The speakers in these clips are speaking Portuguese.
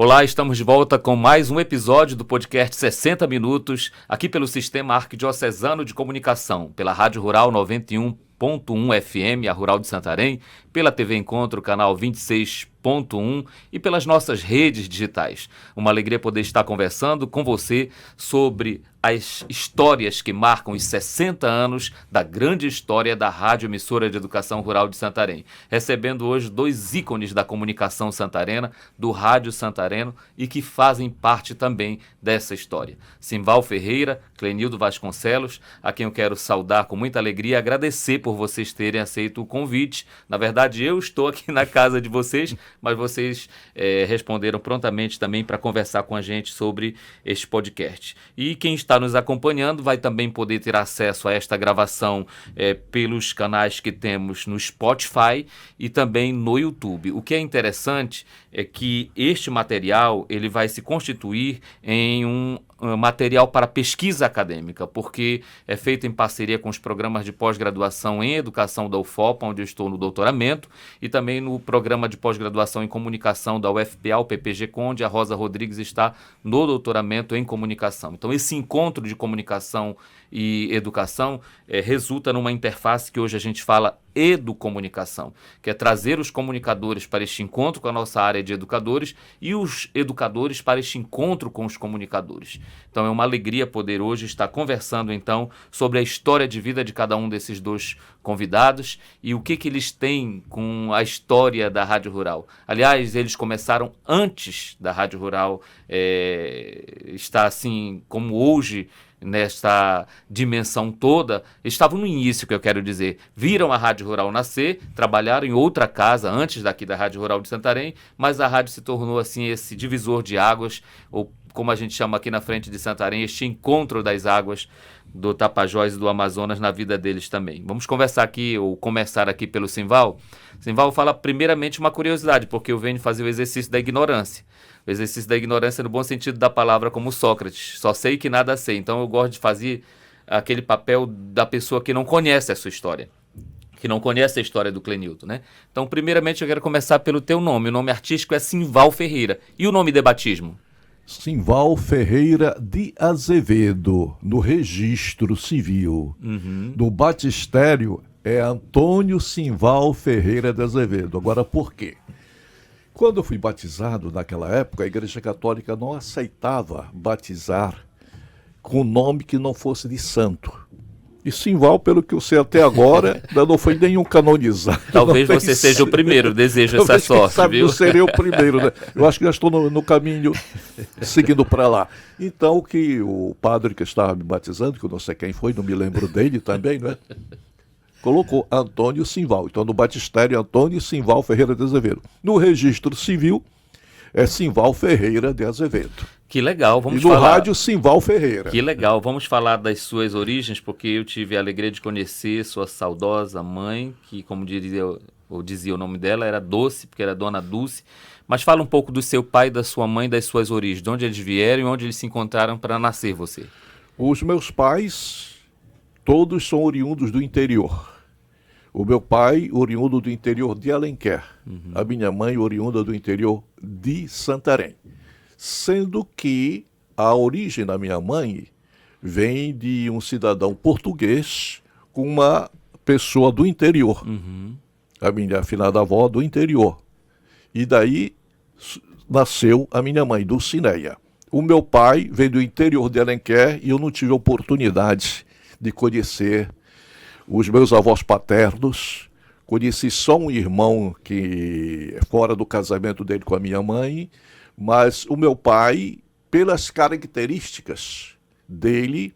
Olá, estamos de volta com mais um episódio do podcast 60 Minutos, aqui pelo Sistema Arquidiocesano de Comunicação, pela Rádio Rural 91.1 FM, a Rural de Santarém, pela TV Encontro, canal 26.1 e pelas nossas redes digitais. Uma alegria poder estar conversando com você sobre as histórias que marcam os 60 anos da grande história da Rádio Emissora de Educação Rural de Santarém. Recebendo hoje dois ícones da comunicação santarena, do rádio santareno e que fazem parte também dessa história. Simval Ferreira, Clenildo Vasconcelos, a quem eu quero saudar com muita alegria e agradecer por vocês terem aceito o convite. Na verdade, eu estou aqui na casa de vocês, mas vocês responderam prontamente também para conversar com a gente sobre este podcast. E quem está nos acompanhando vai também poder ter acesso a esta gravação pelos canais que temos no Spotify e também no YouTube. O que é interessante é que este material ele vai se constituir em um material para pesquisa acadêmica, porque é feito em parceria com os programas de pós-graduação em educação da UFOPA, onde eu estou no doutoramento, e também no programa de pós-graduação em comunicação da UFPA, o PPG-Com, onde a Rosa Rodrigues está no doutoramento em comunicação. Então, esse encontro de comunicação e educação resulta numa interface que hoje a gente fala educomunicação, que é trazer os comunicadores para este encontro com a nossa área de educadores e os educadores para este encontro com os comunicadores. Então é uma alegria poder hoje estar conversando então sobre a história de vida de cada um desses dois convidados e o que eles têm com a história da Rádio Rural. Aliás, eles começaram antes da Rádio Rural estar assim como hoje, nesta dimensão toda, estavam no início, que eu quero dizer, viram a Rádio Rural nascer, trabalharam em outra casa antes daqui da Rádio Rural de Santarém, mas a rádio se tornou assim esse divisor de águas, ou como a gente chama aqui na frente de Santarém, este encontro das águas do Tapajós e do Amazonas na vida deles também. Vamos conversar aqui, ou começar aqui pelo Simval. Simval, fala primeiramente uma curiosidade, porque eu venho fazer o exercício da ignorância. O exercício da ignorância no bom sentido da palavra, como Sócrates. Só sei que nada sei. Então eu gosto de fazer aquele papel da pessoa que não conhece a sua história, que não conhece a história do Clenildo, né? Então, primeiramente, eu quero começar pelo teu nome. O nome artístico é Simval Ferreira. E o nome de batismo? Simval Ferreira de Azevedo, no registro civil. No batistério é Antônio Simval Ferreira de Azevedo. Agora, por quê? Quando eu fui batizado naquela época, a Igreja Católica não aceitava batizar com nome que não fosse de santo. E Simval, pelo que eu sei até agora, ainda não foi nenhum canonizado. Talvez você seja o primeiro, desejo essa sorte, sabe, viu? Eu serei o primeiro, né? Eu acho que já estou no caminho seguindo para lá. Então, que o padre que estava me batizando, que eu não sei quem foi, não me lembro dele também, não é? Colocou Antônio Simval. Então, no batistério, Antônio Simval Ferreira de Azevedo. No registro civil, é Simval Ferreira de Azevedo. Que legal, vamos falar. E no falar... rádio, Simval Ferreira. Que legal, vamos falar das suas origens, porque eu tive a alegria de conhecer sua saudosa mãe, que, como dizia o nome dela, era Doce, porque era Dona Dulce. Mas fala um pouco do seu pai, da sua mãe, das suas origens, de onde eles vieram e onde eles se encontraram para nascer você. Os meus pais, todos são oriundos do interior. O meu pai, oriundo do interior de Alenquer. A minha mãe, oriunda do interior de Santarém. Sendo que a origem da minha mãe vem de um cidadão português com uma pessoa do interior. A minha afinada avó do interior. E daí nasceu a minha mãe, Dulcineia. O meu pai veio do interior de Alenquer e eu não tive a oportunidade de conhecer os meus avós paternos. Conheci só um irmão que é fora do casamento dele com a minha mãe, mas o meu pai, pelas características dele,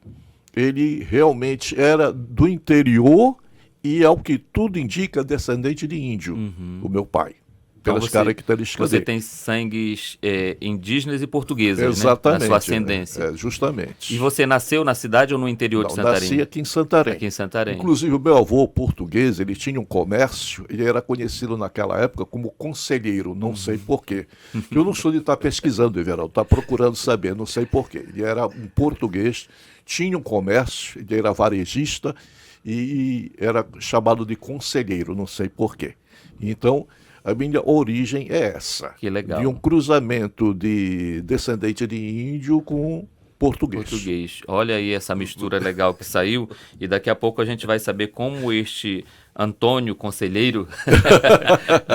ele realmente era do interior e, ao que tudo indica, descendente de índio, o meu pai. Pelas características você dele. tem sangues indígenas e portugueses, exatamente, né? Na sua ascendência. Justamente. E você nasceu na cidade ou no interior de Santarém? Nasci aqui em Santarém. Aqui em Santarém. Inclusive, o meu avô português, ele tinha um comércio, ele era conhecido naquela época como conselheiro, não sei porquê. Eu não sou de estar pesquisando, Everaldo, estar procurando saber, não sei porquê. Ele era um português, tinha um comércio, ele era varejista e era chamado de conselheiro, não sei porquê. Então, A minha origem é essa. Que legal. De um cruzamento de descendente de índio com português. Olha aí essa mistura legal que saiu, e daqui a pouco a gente vai saber como este Antônio Conselheiro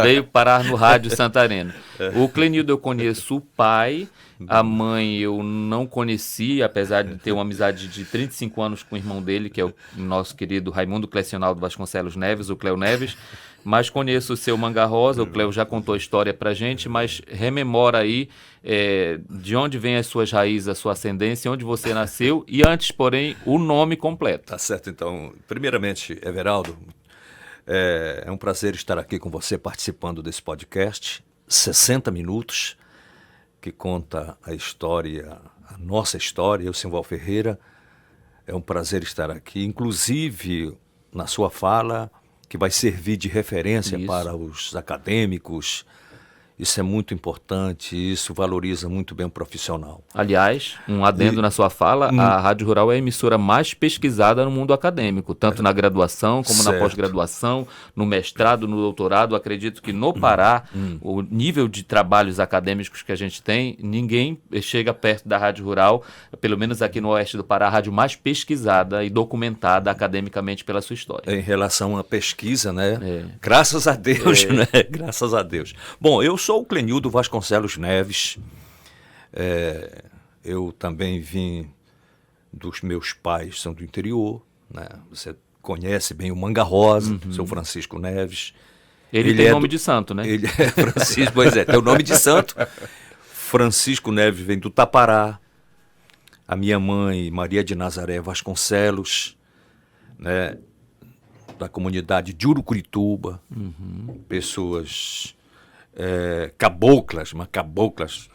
veio parar no rádio santareno. O Clenildo eu conheço o pai, a mãe eu não conheci, apesar de ter uma amizade de 35 anos com o irmão dele, que é o nosso querido Raimundo Clecionaldo Vasconcelos Neves, o Cleo Neves, mas conheço o seu Manga Rosa. O Cleo já contou a história pra gente, mas rememora aí de onde vem as suas raízes, a sua ascendência, onde você nasceu, e antes, porém, o nome completo. Tá certo, então. Primeiramente, Everaldo, é um prazer estar aqui com você participando desse podcast, 60 minutos, que conta a história, a nossa história. Eu, Simval Ferreira, é um prazer estar aqui, inclusive na sua fala, que vai servir de referência para os acadêmicos. Isso é muito importante, isso valoriza muito bem o profissional. Aliás, um adendo na sua fala, a Rádio Rural é a emissora mais pesquisada no mundo acadêmico, tanto na graduação como na pós-graduação, no mestrado, no doutorado. Acredito que no Pará, o nível de trabalhos acadêmicos que a gente tem, ninguém chega perto da Rádio Rural, pelo menos aqui no oeste do Pará, a rádio mais pesquisada e documentada academicamente pela sua história. Em relação à pesquisa, né? Graças a Deus, né? Graças a Deus. Bom, eu sou o Clenildo Vasconcelos Neves. Eu também vim dos meus pais, são do interior, né? Você conhece bem o Manga Rosa, seu Francisco Neves. Ele tem nome de santo, né? Ele é Francisco, pois é, tem o nome de santo. Francisco Neves vem do Tapará. A minha mãe, Maria de Nazaré Vasconcelos, né? Da comunidade de Urucurituba. Pessoas caboclas, mas caboclas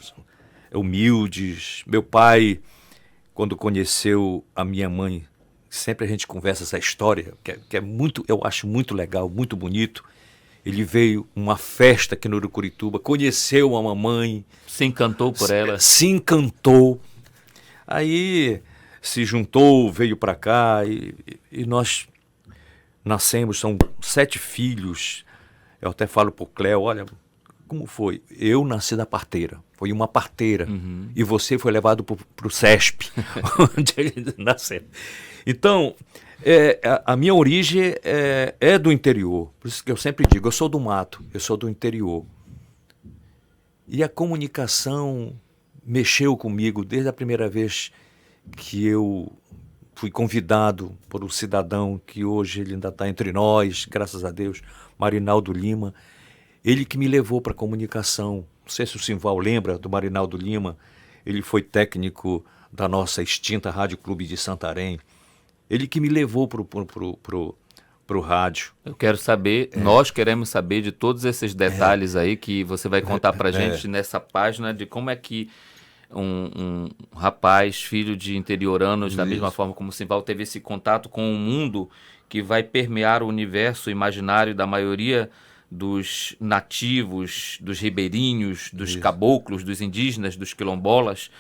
humildes. Meu pai, quando conheceu a minha mãe, sempre a gente conversa essa história, que é muito, eu acho muito legal, muito bonito. Ele veio uma festa aqui no Urucurituba, conheceu a mamãe. Se encantou por ela. Se encantou. Aí se juntou, veio para cá e nós nascemos, são 7 filhos. Eu até falo pro Cleo, olha, como foi? Eu nasci da parteira, foi uma parteira, e você foi levado pro CESP, onde ele nasceu. Então, a minha origem é do interior, por isso que eu sempre digo, eu sou do mato, eu sou do interior. E a comunicação mexeu comigo desde a primeira vez que eu fui convidado por um cidadão que hoje ele ainda está entre nós, graças a Deus, Marinaldo Lima. Ele que me levou para a comunicação. Não sei se o Simval lembra do Marinaldo Lima. Ele foi técnico da nossa extinta Rádio Clube de Santarém. Ele que me levou pro rádio. Eu quero saber, nós queremos saber de todos esses detalhes aí que você vai contar para a gente nessa página, de como é que um rapaz, filho de interioranos, da mesma forma como o Simval, teve esse contato com um mundo que vai permear o universo imaginário da maioria dos nativos, dos ribeirinhos, dos caboclos, dos indígenas, dos quilombolas,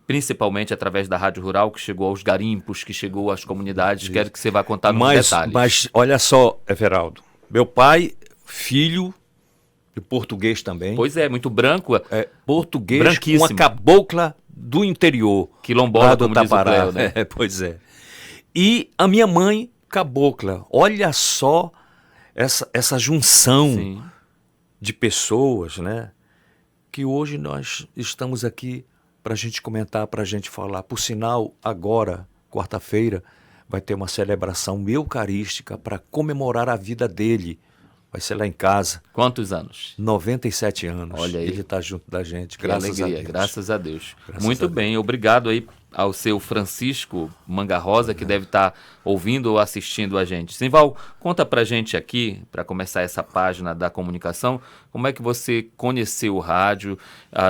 principalmente através da Rádio Rural, que chegou aos garimpos, que chegou às comunidades. Quero que você vá contar nos detalhes. Mas olha só, Everaldo, meu pai, filho de português também. Pois é, muito branco. Português com uma cabocla do interior. Quilombola, do como Tapará, diz o Cleo, né? Pois é. E a minha mãe, cabocla. Olha só essa junção de pessoas, né? Que hoje nós estamos aqui para a gente comentar, para a gente falar. Por sinal, agora, quarta-feira, vai ter uma celebração eucarística para comemorar a vida dele. Vai ser lá em casa. Quantos anos? 97 anos. Olha aí. Ele está junto da gente, Que graças alegria, a Deus. graças a Deus. Graças Muito a bem, obrigado aí ao seu Francisco Manga Rosa, que deve estar ouvindo ou assistindo a gente. Simval, conta pra gente aqui, para começar essa página da comunicação, como é que você conheceu o rádio?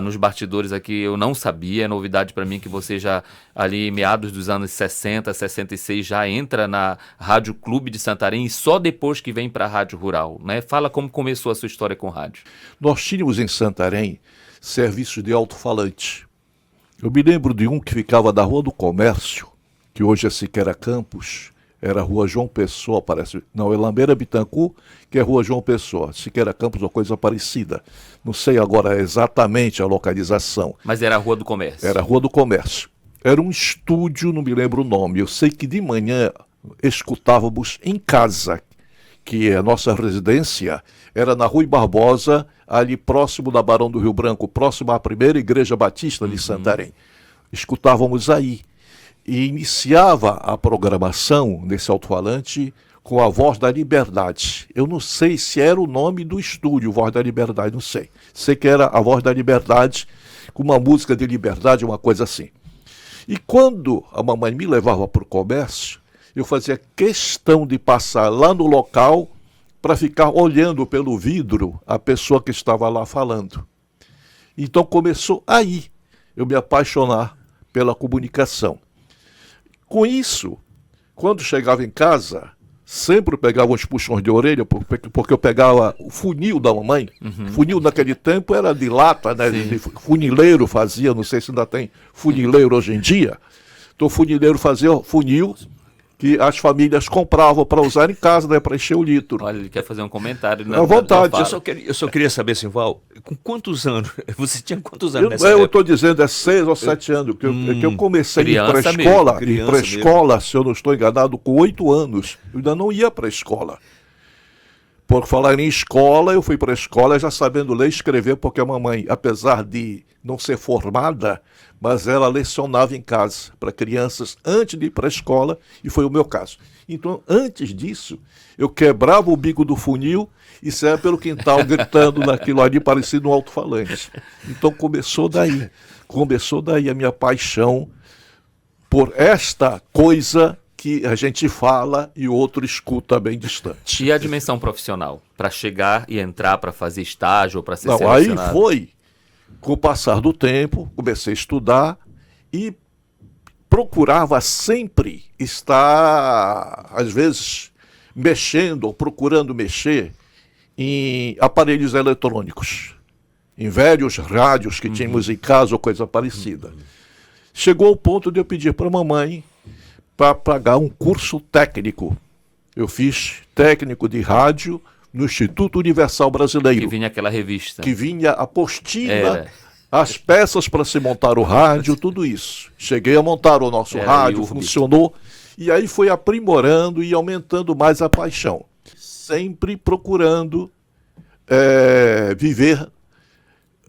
Nos bastidores aqui eu não sabia, é novidade para mim que você já ali meados dos anos 60, 66 já entra na Rádio Clube de Santarém e só depois que vem para a Rádio Rural, né? Fala como começou a sua história com o rádio. Nós tínhamos em Santarém serviços de alto-falante. Eu me lembro de um que ficava da Rua do Comércio, que hoje é Siqueira Campos, Era Rua João Pessoa, parece. Não, é Lambeira Bittencourt, que é Rua João Pessoa. Siqueira Campos, uma coisa parecida. Não sei agora exatamente a localização. Mas era a Rua do Comércio. Era a Rua do Comércio. Era um estúdio, não me lembro o nome. Eu sei que de manhã escutávamos em casa, que a nossa residência era na Rui Barbosa, ali próximo da Barão do Rio Branco, próximo à primeira Igreja Batista de Santarém. Escutávamos aí. E iniciava a programação nesse alto-falante com a Voz da Liberdade. Eu não sei se era o nome do estúdio, Voz da Liberdade, não sei. Sei que era a Voz da Liberdade, com uma música de liberdade, uma coisa assim. E quando a mamãe me levava para o comércio, eu fazia questão de passar lá no local para ficar olhando pelo vidro a pessoa que estava lá falando. Então começou aí eu me apaixonar pela comunicação. Com isso, quando chegava em casa, sempre pegava uns puxões de orelha, porque eu pegava o funil da mamãe. Funil naquele tempo era de lata, né? De funileiro fazia, não sei se ainda tem funileiro hoje em dia. Então o funileiro fazia funil que as famílias compravam para usar em casa, né, para encher o litro. Olha, ele quer fazer um comentário. À vontade. Eu só queria saber, Simval, com quantos anos? Você tinha quantos anos nessa época? Eu estou dizendo, é 6 ou 7 anos, que eu comecei a ir para a escola, se eu não estou enganado, com 8 anos. Eu ainda não ia para a escola. Por falar em escola, eu fui para a escola já sabendo ler e escrever, porque a mamãe, apesar de não ser formada, mas ela lecionava em casa para crianças antes de ir para a escola, e foi o meu caso. Então, antes disso, eu quebrava o bico do funil e saia pelo quintal gritando naquilo ali, parecido um alto-falante. Então, começou daí a minha paixão por esta coisa que a gente fala e o outro escuta bem distante. E a dimensão profissional? Para chegar e entrar para fazer estágio ou para ser Não, selecionado? aí foi, com o passar do tempo, comecei a estudar e procurava sempre estar, às vezes, mexendo ou procurando mexer em aparelhos eletrônicos, em velhos rádios que tínhamos em casa ou coisa parecida. Chegou ao ponto de eu pedir para a mamãe para pagar um curso técnico. Eu fiz técnico de rádio no Instituto Universal Brasileiro. Que vinha aquela revista. Que vinha a apostila, as peças para se montar o rádio, tudo isso. Cheguei a montar o nosso rádio, funcionou. E aí foi aprimorando e aumentando mais a paixão. Sempre procurando viver,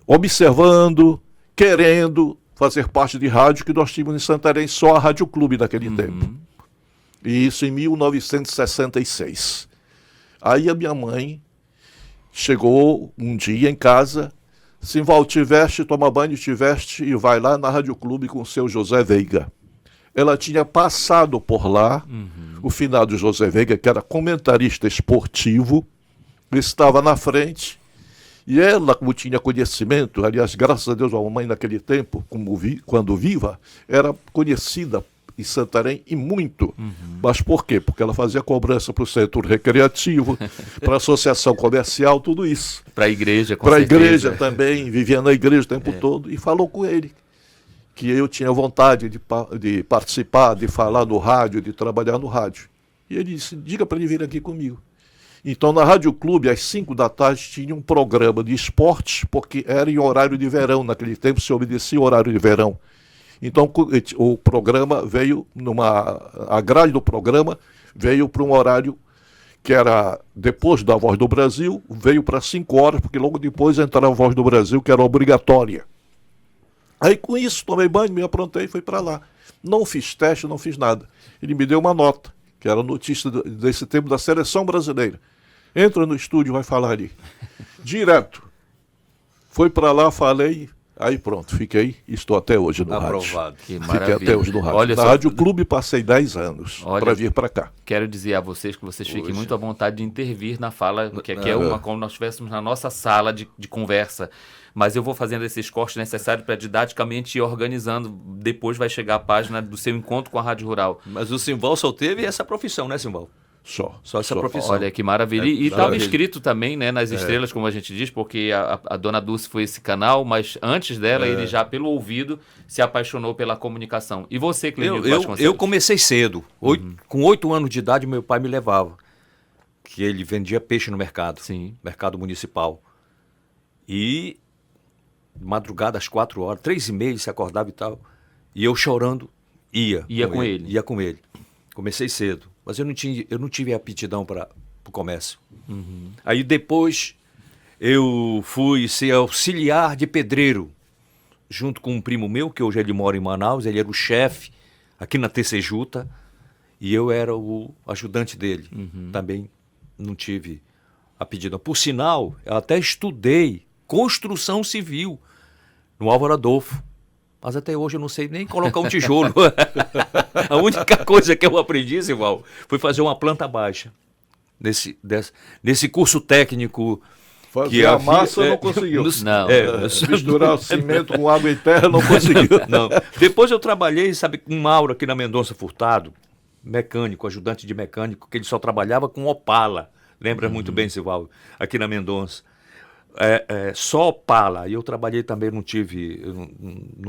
observando, querendo fazer parte de rádio, que nós tínhamos em Santarém só a Rádio Clube naquele tempo. E isso em 1966. Aí a minha mãe chegou um dia em casa, Simval, tiveste, toma banho, tiveste e vai lá na Rádio Clube com o seu José Veiga. Ela tinha passado por lá, o finado José Veiga, que era comentarista esportivo, estava na frente. E ela, como tinha conhecimento, aliás, graças a Deus, a mamãe naquele tempo, quando viva, era conhecida em Santarém e muito. Mas por quê? Porque ela fazia cobrança para o setor recreativo, para a associação comercial, tudo isso. Para a igreja, com certeza. Para a igreja também, vivia na igreja o tempo todo, e falou com ele que eu tinha vontade de participar, de falar no rádio, de trabalhar no rádio. E ele disse, diga para ele vir aqui comigo. Então, na Rádio Clube, às 5 da tarde, tinha um programa de esportes, porque era em horário de verão. Naquele tempo, se obedecia o horário de verão. Então, o programa veio, a grade do programa veio para um horário que era depois da Voz do Brasil, veio para 5 horas, porque logo depois entrava a Voz do Brasil, que era obrigatória. Aí, com isso, tomei banho, me aprontei e fui para lá. Não fiz teste, não fiz nada. Ele me deu uma nota, que era notícia desse tempo da Seleção Brasileira. Entra no estúdio, vai falar ali. Direto. Foi para lá, falei, aí pronto, fiquei e estou até hoje no Aprovado. rádio. Que maravilha. Fiquei até hoje no rádio. Olha Na só... Rádio Clube passei 10 anos para vir para cá. Quero dizer a vocês que vocês fiquem muito à vontade de intervir na fala, que aqui é como nós estivéssemos na nossa sala de conversa. Mas eu vou fazendo esses cortes necessários para didaticamente ir organizando. Depois vai chegar a página do seu encontro com a Rádio Rural. Mas o Simval só teve essa profissão, né, Simval? Só essa profissão. Olha que maravilha. E estava maravilha. escrito também, né, nas estrelas, como a gente diz, porque a Dona Dulce foi esse canal, mas antes dela, ele já, pelo ouvido, se apaixonou pela comunicação. E você, Clenildo Vasconcelos? Eu comecei cedo. Com 8 anos de idade, meu pai me levava. Que ele vendia peixe no mercado. Sim. Mercado municipal. E madrugada às 4 horas, 3h30, ele se acordava e tal. E eu chorando, ia com ele. Ia com ele. Comecei cedo. Mas eu não tive aptidão para o comércio. Aí depois eu fui ser auxiliar de pedreiro, junto com um primo meu, que hoje ele mora em Manaus, ele era o chefe aqui na TCJuta, e eu era o ajudante dele. Também não tive aptidão. Por sinal, eu até estudei construção civil no Álvaro Adolfo. Mas até hoje eu não sei nem colocar um tijolo. A única coisa que eu aprendi, Sival, foi fazer uma planta baixa. Nesse curso técnico. Fazer a massa não conseguiu. Não. Misturar o cimento com água e terra não conseguiu. Não. Depois eu trabalhei, sabe, com Mauro aqui na Mendonça Furtado, mecânico, ajudante de mecânico, que ele só trabalhava com Opala. Lembra muito bem, Sival, aqui na Mendonça. Só Opala. E eu trabalhei também, não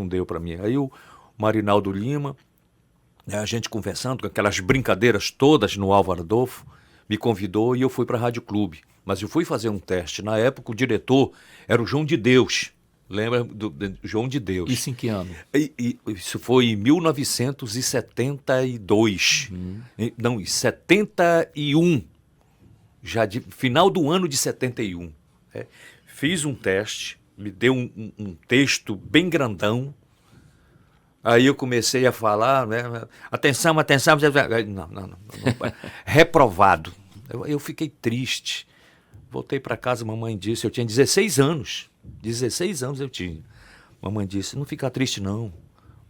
deu para mim. Aí o Marinaldo Lima, a gente conversando com aquelas brincadeiras todas no Álvaro Adolfo, me convidou e eu fui para a Rádio Clube. Mas eu fui fazer um teste. Na época o diretor era o João de Deus. Lembra do João de Deus? Isso em que ano? Isso foi em 1972. Não, em 71. Já final do ano de 71. Fiz um teste, me deu um texto bem grandão. Aí eu comecei a falar, né? Atenção. Não. Reprovado. Eu fiquei triste. Voltei para casa, mamãe disse, eu tinha 16 anos. 16 anos eu tinha. Mamãe disse, não fica triste não,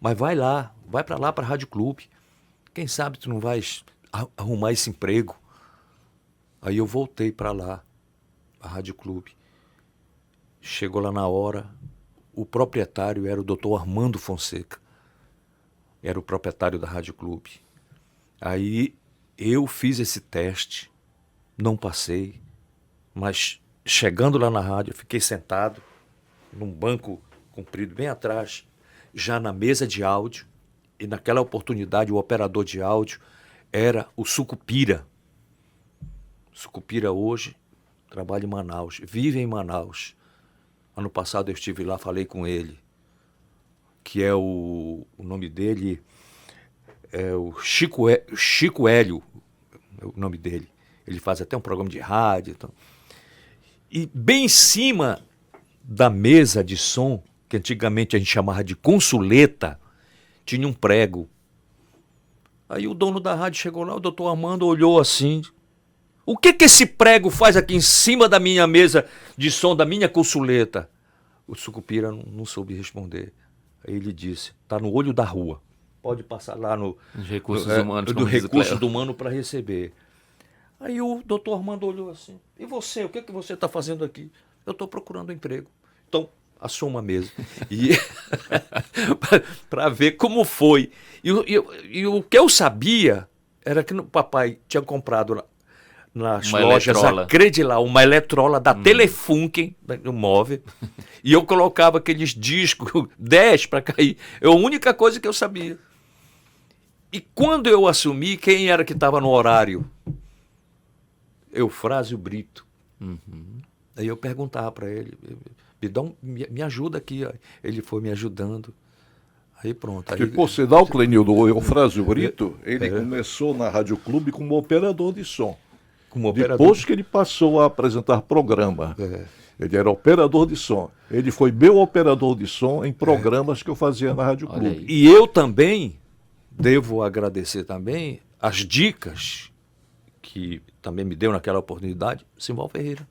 mas vai para lá, para a Rádio Clube. Quem sabe tu não vais arrumar esse emprego. Aí eu voltei para lá, a Rádio Clube. Chegou lá na hora, o proprietário era o Dr. Armando Fonseca. Era o proprietário da Rádio Clube. Aí eu fiz esse teste, não passei, mas chegando lá na rádio, eu fiquei sentado num banco comprido bem atrás, já na mesa de áudio, e naquela oportunidade o operador de áudio era o Sucupira. Sucupira hoje trabalha em Manaus, vive em Manaus. Ano passado eu estive lá, falei com ele, que é o nome dele é o Chico Hélio, é o nome dele. Ele faz até um programa de rádio. Então. E bem em cima da mesa de som, que antigamente a gente chamava de consuleta, tinha um prego. Aí o dono da rádio chegou lá, o doutor Armando olhou assim, o que esse prego faz aqui em cima da minha mesa de som, da minha consuleta? O Sucupira não soube responder. Aí ele disse, está no olho da rua. Pode passar lá no recursos humanos, do recurso humano para receber. Aí o doutor Armando olhou assim, e você, o que você está fazendo aqui? Eu estou procurando um emprego. Então, assuma mesmo. E para ver como foi. E o que eu sabia era que o papai tinha comprado nas lojas Acredilar uma eletrola da Telefunken, no móvel, e eu colocava aqueles discos 10 para cair. É a única coisa que eu sabia. E quando eu assumi, quem era que estava no horário? Eufrásio Brito. Aí eu perguntava para ele, me ajuda aqui. Ele foi me ajudando. Aí pronto. Porque, por sinal, o Clenildo, o Eufrásio Brito, ele começou na Rádio Clube como operador de som. Depois que ele passou a apresentar programa. Ele era operador de som. Ele foi meu operador de som em programas que eu fazia na Rádio Clube. E eu também devo agradecer também as dicas que também me deu naquela oportunidade, Simval Ferreira.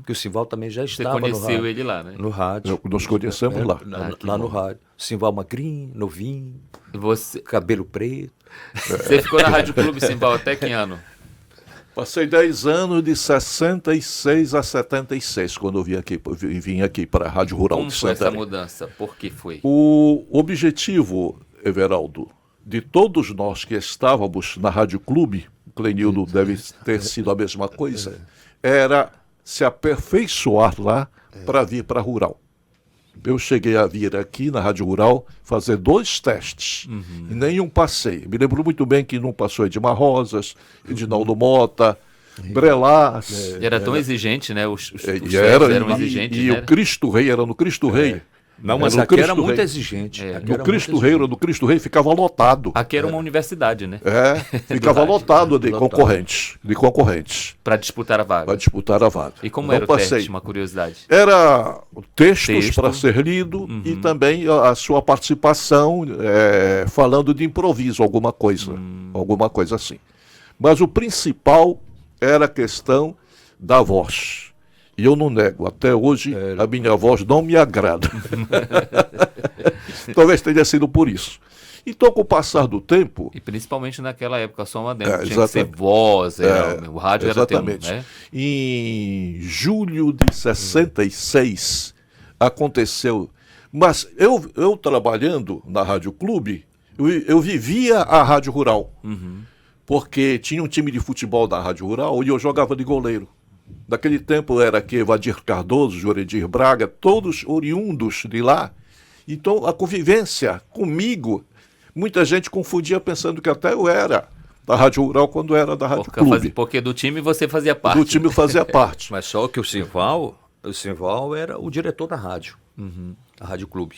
Que o Simval também já estava no rádio. Você conheceu ele lá, né? No rádio. Nós conhecemos lá. Lá no rádio. Simval magrinho, novinho, você... cabelo preto. Você ficou na Rádio Clube, Simval, até que ano? Passei 10 anos de 66 a 76, quando eu vim aqui para a Rádio Rural de Santarém. Como foi essa mudança? Por que foi? O objetivo, Everaldo, de todos nós que estávamos na Rádio Clube, o Clenildo deve ter sido a mesma coisa, era se aperfeiçoar lá para vir para a Rural. Eu cheguei a vir aqui na Rádio Rural fazer 2 testes, e nenhum passei. Me lembro muito bem que não passou Edmar Rosas, Edinaldo Mota, Brelas. Era tão exigente, né? Os eram exigentes. E né? o Cristo Rei era no Cristo Rei. Não, mas no aqui era Cristo muito Rei. exigente. No Cristo Rei, no Cristo Rei ficava lotado. Aqui era uma universidade, né? Ficava lotado de concorrentes. Para disputar a vaga. Para disputar a vaga. E como Não era o passei. teste? Uma curiosidade. Era textos Texto. para ser lido e também a sua participação falando de improviso, alguma coisa assim. Mas o principal era a questão da voz. E eu não nego, até hoje a minha voz não me agrada. Talvez tenha sido por isso. Então, com o passar do tempo... E principalmente naquela época, só uma dentro, tinha que exatamente. ser voz, o rádio exatamente. era ter um, né? Em julho de 66 aconteceu... Mas eu trabalhando na Rádio Clube, eu vivia a Rádio Rural. Porque tinha um time de futebol da Rádio Rural e eu jogava de goleiro. Naquele tempo era que Evadir Cardoso, Juredir Braga, todos oriundos de lá. Então a convivência comigo, muita gente confundia pensando que até eu era da Rádio Rural quando era da Rádio Clube. Porque do time você fazia parte. Do time eu fazia parte. Mas só que o Simval era o diretor da rádio, da Rádio Clube.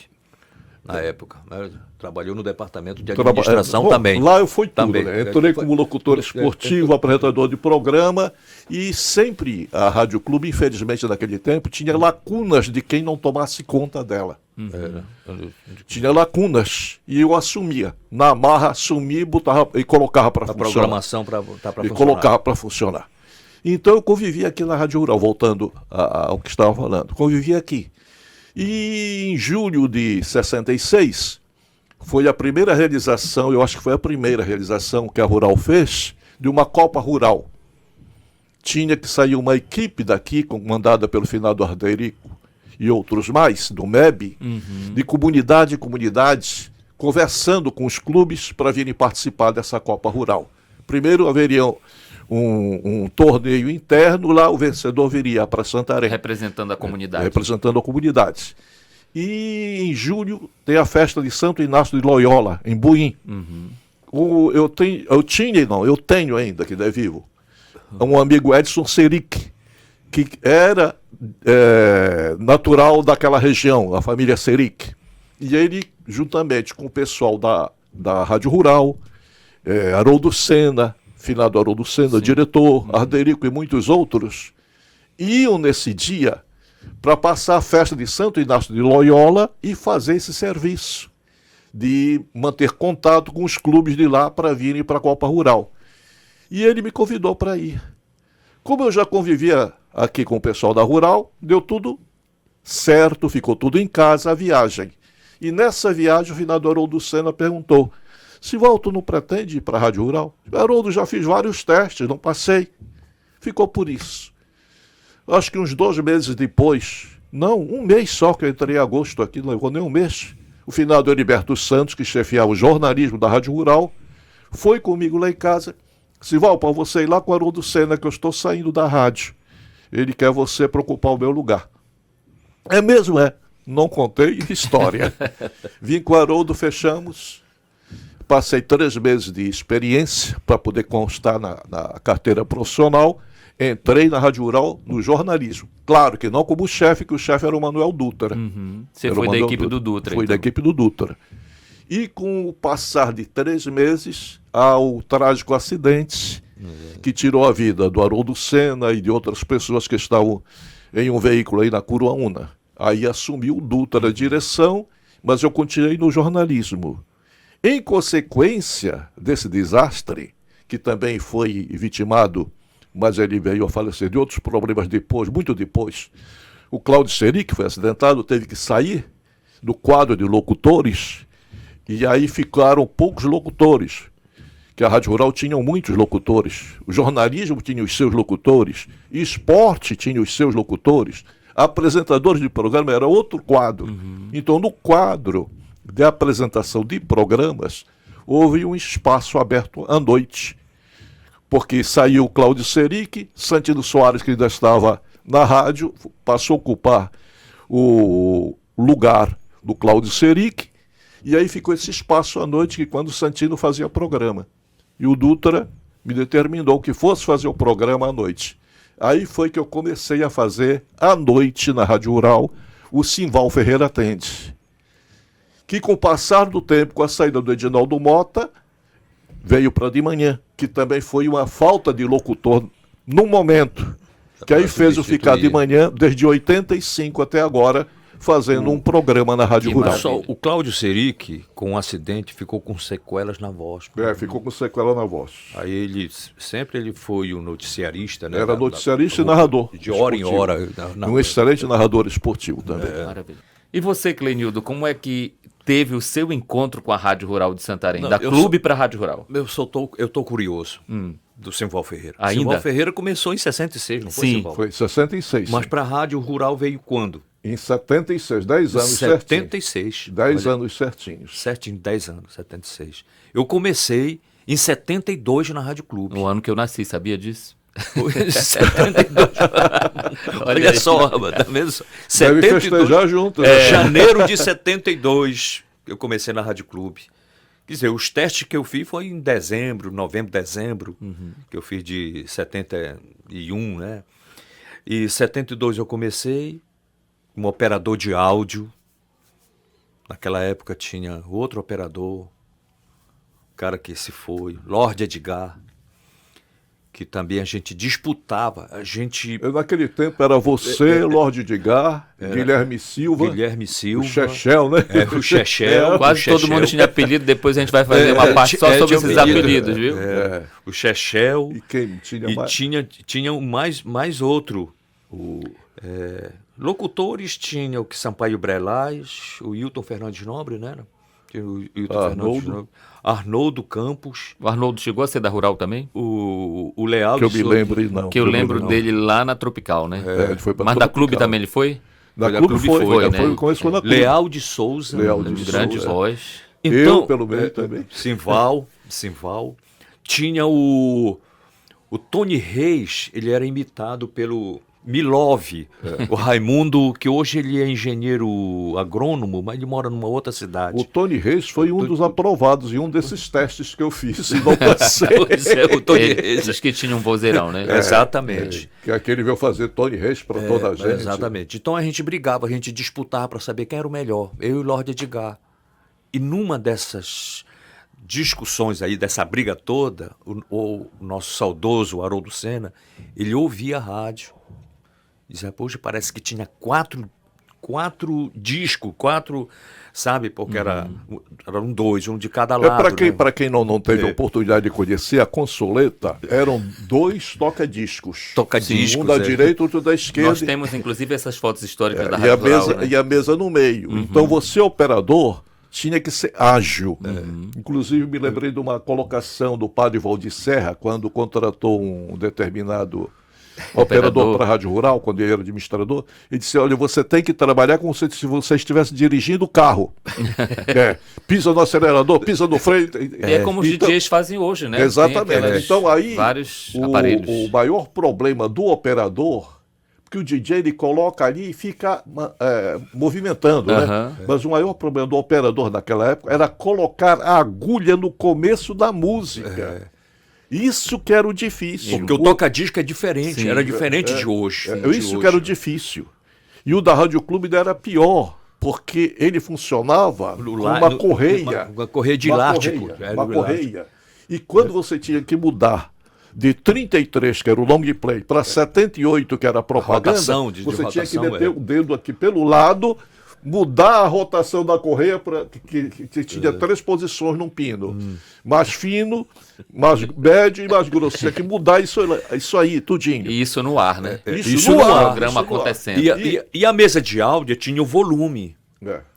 Na época, né? Trabalhou no departamento de administração também. Lá eu fui tudo, também. Né? Entrei como locutor esportivo, apresentador de programa, e sempre a Rádio Clube, infelizmente naquele tempo, tinha lacunas de quem não tomasse conta dela. Tinha lacunas, e eu assumia. Na marra, assumia e colocava para funcionar. A programação para funcionar. E colocava para funcionar. Então eu convivia aqui na Rádio Rural, voltando ao que estava falando. Convivia aqui. E em julho de 66, foi a primeira realização, eu acho que foi a primeira realização que a Rural fez, de uma Copa Rural. Tinha que sair uma equipe daqui, comandada pelo finado Arderico e outros mais, do MEB, de comunidade em comunidade, conversando com os clubes para virem participar dessa Copa Rural. Primeiro haveria um torneio interno, lá o vencedor viria para Santarém. Representando a comunidade. Representando a comunidade. E em julho tem a festa de Santo Inácio de Loyola, em Buim. Eu tenho ainda, que é vivo, um amigo Edson Seric, que era natural daquela região, a família Seric. E ele, juntamente com o pessoal da Rádio Rural, Haroldo Senna, finado Haroldo Senna, diretor, Arderico e muitos outros, iam nesse dia para passar a festa de Santo Inácio de Loyola e fazer esse serviço de manter contato com os clubes de lá para virem para a Copa Rural. E ele me convidou para ir. Como eu já convivia aqui com o pessoal da Rural, deu tudo certo, ficou tudo em casa, a viagem. E nessa viagem o finado Haroldo Senna perguntou: Simval, tu não pretende ir para a Rádio Rural? Haroldo, já fiz vários testes, não passei. Ficou por isso. Acho que uns 2 meses depois, não, 1 mês só que eu entrei em agosto aqui, não levou nem 1 mês, o finado Heriberto Santos, que chefiava o jornalismo da Rádio Rural, foi comigo lá em casa. Simval, para você ir lá com o Haroldo Senna, que eu estou saindo da rádio. Ele quer você para ocupar o meu lugar. É mesmo, Não contei história. Vim com o Haroldo, fechamos. Passei 3 meses de experiência para poder constar na carteira profissional. Entrei na Rádio Rural no jornalismo. Claro que não como chefe, que o chefe era o Manuel Dutra. Você foi da equipe do Dutra. Foi da equipe do Dutra. E com o passar de 3 meses, há o trágico acidente que tirou a vida do Haroldo Senna e de outras pessoas que estavam em um veículo aí na Curuaúna. Aí assumiu o Dutra a direção, mas eu continuei no jornalismo. Em consequência desse desastre, que também foi vitimado, mas ele veio a falecer de outros problemas depois, muito depois, o Cláudio Seri, que foi acidentado, teve que sair do quadro de locutores, e aí ficaram poucos locutores, que a Rádio Rural tinha muitos locutores, o jornalismo tinha os seus locutores, o esporte tinha os seus locutores, apresentadores de programa era outro quadro. Então, no quadro de apresentação de programas, houve um espaço aberto à noite, porque saiu o Cláudio Seric, Santino Soares, que ainda estava na rádio, passou a ocupar o lugar do Cláudio Seric, e aí ficou esse espaço à noite que quando o Santino fazia programa. E o Dutra me determinou que fosse fazer o programa à noite. Aí foi que eu comecei a fazer à noite na Rádio Rural o Simval Ferreira Atende, que com o passar do tempo, com a saída do Edinaldo Mota, veio para de manhã, que também foi uma falta de locutor num momento, que aí fez eu ficar de manhã desde 85 até agora, fazendo um programa na Rádio Rural. Só o Cláudio Seric, com um acidente, ficou com sequelas na voz. Ficou com sequela na voz. Aí ele foi o noticiarista, né? Era noticiarista e narrador. De hora em hora. Um excelente narrador esportivo também. Maravilha. E você, Clenildo, como é que teve o seu encontro com a Rádio Rural de Santarém? Da Clube para a Rádio Rural? Eu tô curioso do Simval Ferreira. Ainda? Simval Ferreira começou em 66, não foi, Sim, Simval? Foi em 66. Mas para a Rádio Rural veio quando? Em 76, 10 anos certinhos. 76. 10 anos certinhos. Certinho, 10 anos, 76. Eu comecei em 72 na Rádio Clube. No ano que eu nasci, sabia disso? 72. Olha só, tá vendo? Deve festejar junto. Né? Janeiro de 72 eu comecei na Rádio Clube. Quer dizer, os testes que eu fiz foi em dezembro, novembro, dezembro, que eu fiz de 71, né? E 72 eu comecei como operador de áudio. Naquela época tinha outro operador, cara que se foi, Lorde Edgar, que também a gente disputava. Naquele tempo era você, Lorde Edgar, Guilherme Silva, o Chechel, né? O Chechel. Quase todo mundo tinha apelido, depois a gente vai fazer uma parte só sobre esses apelidos, viu? O Chechel. E quem tinha mais? Tinha mais outro. Locutores tinha o que Sampaio Brelaz, o Hilton Fernandes Nobre, né? O Hilton Fernandes Nobre. Arnoldo Campos. O Arnoldo chegou a ser da Rural também? O Leal que eu me lembro, não. Que eu lembro dele lá na Tropical, né? Ele foi pra Mas Tropical. da Clube também ele foi? Da Clube foi, né? Começou na Clube. Leal de Souza. Grande voz. Então, eu, pelo menos, também. Simval. Tinha o Tony Reis, ele era imitado pelo Milov, o Raimundo, que hoje ele é engenheiro agrônomo, mas ele mora numa outra cidade. O Tony Reis foi um dos aprovados em um desses testes que eu fiz e não passei. O Tony Reis. Diz que tinha um vozeirão, né? Exatamente. Que aquele veio fazer Tony Reis para toda a gente. Exatamente. Então a gente brigava, a gente disputava para saber quem era o melhor, eu e o Lorde Edgar. E numa dessas discussões aí, dessa briga toda, o nosso saudoso Haroldo Senna, ele ouvia a rádio. Dizia, poxa, parece que tinha quatro discos, sabe? Porque eram dois, um de cada lado. Para quem não teve oportunidade de conhecer, a Consoleta eram 2 toca-discos. Um da direita, outro da esquerda. Nós temos, inclusive, essas fotos históricas da Rádio Rural, né? E a mesa no meio. Então, você, operador, tinha que ser ágil. Inclusive, me lembrei de uma colocação do padre Valdir Serra, quando contratou um determinado operador para a Rádio Rural, quando ele era administrador, ele disse, olha, você tem que trabalhar como se você estivesse dirigindo o carro. Pisa no acelerador, pisa no freio. E é como os DJs fazem hoje, né? Exatamente. Então aí, vários aparelhos. O maior problema do operador, porque o DJ ele coloca ali e fica movimentando, né? Mas o maior problema do operador naquela época era colocar a agulha no começo da música. Isso que era o difícil. Porque o toca-disco é diferente, era diferente de hoje. Isso que era o difícil. E o da Rádio Clube era pior, porque ele funcionava com uma correia. Uma correia de elástico. Uma correia. E quando você tinha que mudar de 33, que era o long play, para 78, que era a propaganda, você tinha que meter o dedo aqui pelo lado, mudar a rotação da correia, que tinha 3 posições num pino. Mais fino, mais médio e mais grosso. Tinha que mudar isso aí, tudinho. E isso no ar, né? Isso no ar. O programa acontecendo. E a mesa de áudio tinha o volume.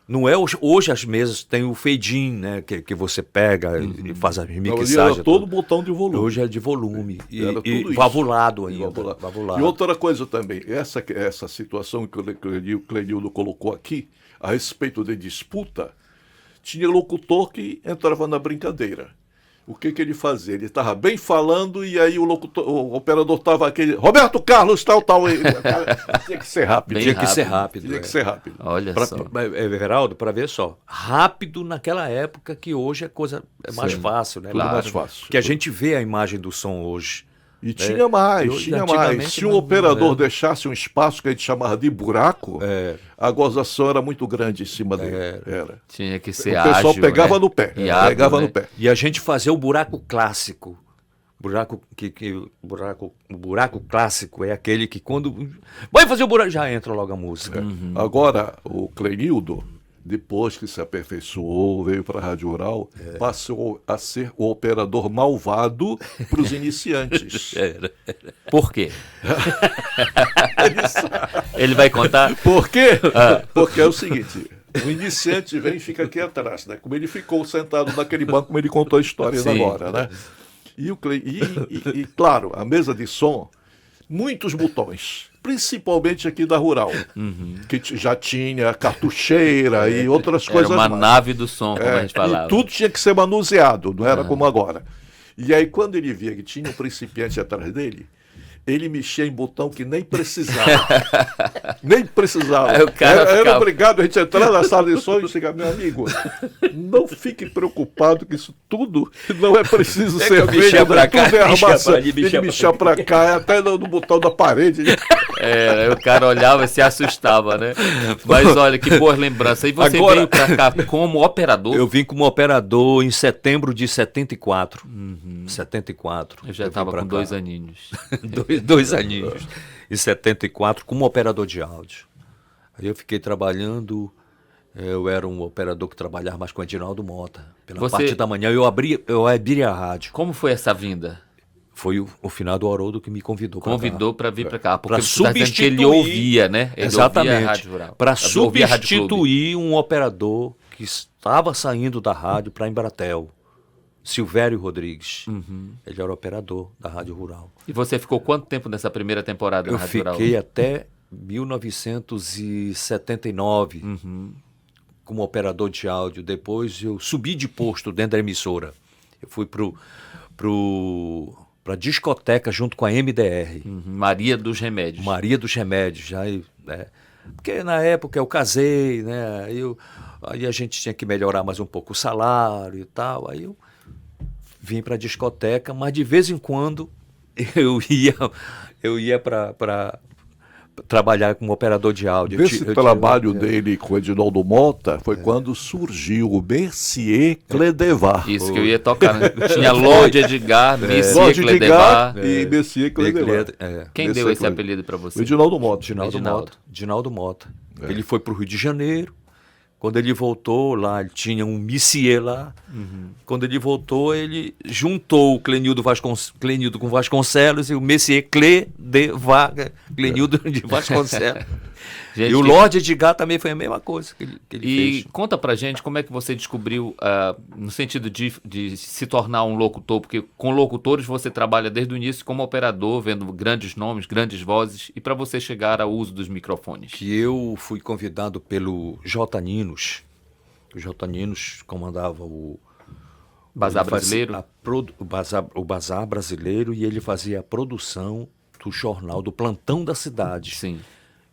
Não é hoje as mesas têm o fade-in, né? Que você pega e faz a mixagem. Era todo botão de volume. Hoje é de volume. E valvulado ainda. Valvulado. E outra coisa também, essa situação que o Clenildo colocou aqui, a respeito de disputa, Tinha locutor que entrava na brincadeira. O que ele fazia? Ele estava bem falando e aí o operador estava aquele... Roberto Carlos, tal. Tinha que ser rápido. Tinha que ser rápido. Tinha que ser rápido. Olha só. Everaldo, para ver só. Rápido naquela época, que hoje é mais fácil, né? Claro. Mais fácil. Porque a gente vê a imagem do som hoje. E tinha mais, tinha mais. antigamente Se um não operador era. deixasse um espaço que a gente chamava de buraco, a gozação era muito grande em cima dele. Era. Tinha que O ser pessoal ágil, pegava né? no pé. E hábil, Pegava né? no pé. E a gente fazia o buraco clássico. O buraco clássico é aquele que quando vai fazer o buraco, já entra logo a música. Agora, o Clenildo, depois que se aperfeiçoou, veio para a Rádio Rural, passou a ser o operador malvado para os iniciantes. Por quê? Ele vai contar? Por quê? Porque é o seguinte, o iniciante vem e fica aqui atrás, né? Como ele ficou sentado naquele banco, como ele contou a história Sim. agora, né? E, claro, a mesa de som, muitos botões, principalmente aqui da Rural, que já tinha cartucheira e outras Era coisas uma mais. nave do som, como a gente E falava. tudo tinha que ser manuseado, não era como agora. E aí, quando ele via que tinha um principiante atrás dele, ele mexia em botão que nem precisava. Nem precisava. Aí o cara Era ficava- obrigado a gente entrar na sala de som e chegar, meu amigo, não fique preocupado que isso tudo não é preciso É que ser eu mexia feito. pra cá, Tudo é mexia armação. pra ali, mexia Ele pra mexia pra cá, até no botão da parede. Aí o cara olhava e se assustava, né? Mas olha, que boas lembranças. E você Agora- veio pra cá como operador? Eu vim como operador em setembro de 74. 74. Eu já vim estava pra com cá. 2 aninhos. dois aninhos. Em 74, como operador de áudio. Aí eu fiquei trabalhando. Eu era um operador que trabalhava mais com o Edinaldo Mota. Pela Você- parte da manhã eu abri a rádio. Como foi essa vinda? Foi o finado Haroldo que me convidou pra cá. Convidou para vir para cá. Porque Pra você tá dizendo que ele substituir- ouvia, né? Ele ouvia a Exatamente. Rádio Rural. Para Ouvia a Rádio Clube. substituir um operador que estava saindo da rádio para a Embratel. Silvério Rodrigues. Ele era operador da Rádio Rural. E você ficou quanto tempo nessa primeira temporada na Eu Rádio Rural? fiquei até 1979 como operador de áudio. Depois eu subi de posto dentro da emissora. Eu fui para discoteca junto com a MDR. Maria dos Remédios. Maria dos Remédios. Né? Porque na época eu casei, né? Aí a gente tinha que melhorar mais um pouco o salário e tal. Aí eu vim para a discoteca, mas de vez em quando eu ia para trabalhar como operador de áudio. Esse trabalho dele com o Edinaldo Mota foi quando surgiu o Mercier Cledevar. Isso que eu ia tocar. Né? Tinha Lorde Edgar, Messier Lorde de Cledevar. Gar e Mercier Cledevar. Quem Messier deu esse Cledevar. apelido para você? O Edinaldo Mota. Dinaldo Mota. Ele foi para o Rio de Janeiro. Quando ele voltou lá, ele tinha um Messier lá. Quando ele voltou, ele juntou o Clenildo com Vasconcelos e o Messier Clenildo de Vasconcelos. Gente, E o Lorde Edgar também foi a mesma coisa que ele E fez. conta pra gente como é que você descobriu, no sentido de se tornar um locutor, porque com locutores você trabalha desde o início como operador, vendo grandes nomes, grandes vozes, e para você chegar ao uso dos microfones. Que eu fui convidado pelo J. Ninos. O J. Ninos comandava o Bazar ele fazia Brasileiro? o Bazar Brasileiro, e ele fazia a produção do jornal do Plantão da Cidade. Sim.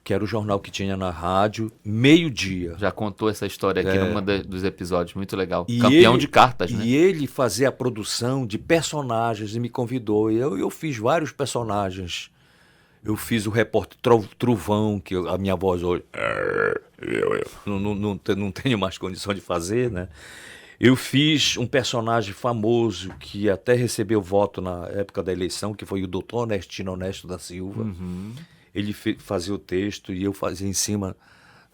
Que era o jornal que tinha na rádio, meio-dia. Já contou essa história aqui num dos episódios, muito legal. E Campeão ele- de cartas, né? E ele fazia a produção de personagens e me convidou. E eu fiz vários personagens. Eu fiz o repórter Truvão, que a minha voz hoje... Não tenho mais condição de fazer, né? Eu fiz um personagem famoso que até recebeu voto na época da eleição, que foi o Dr. Ernestino Honesto da Silva. Ele fazia o texto e eu fazia em cima,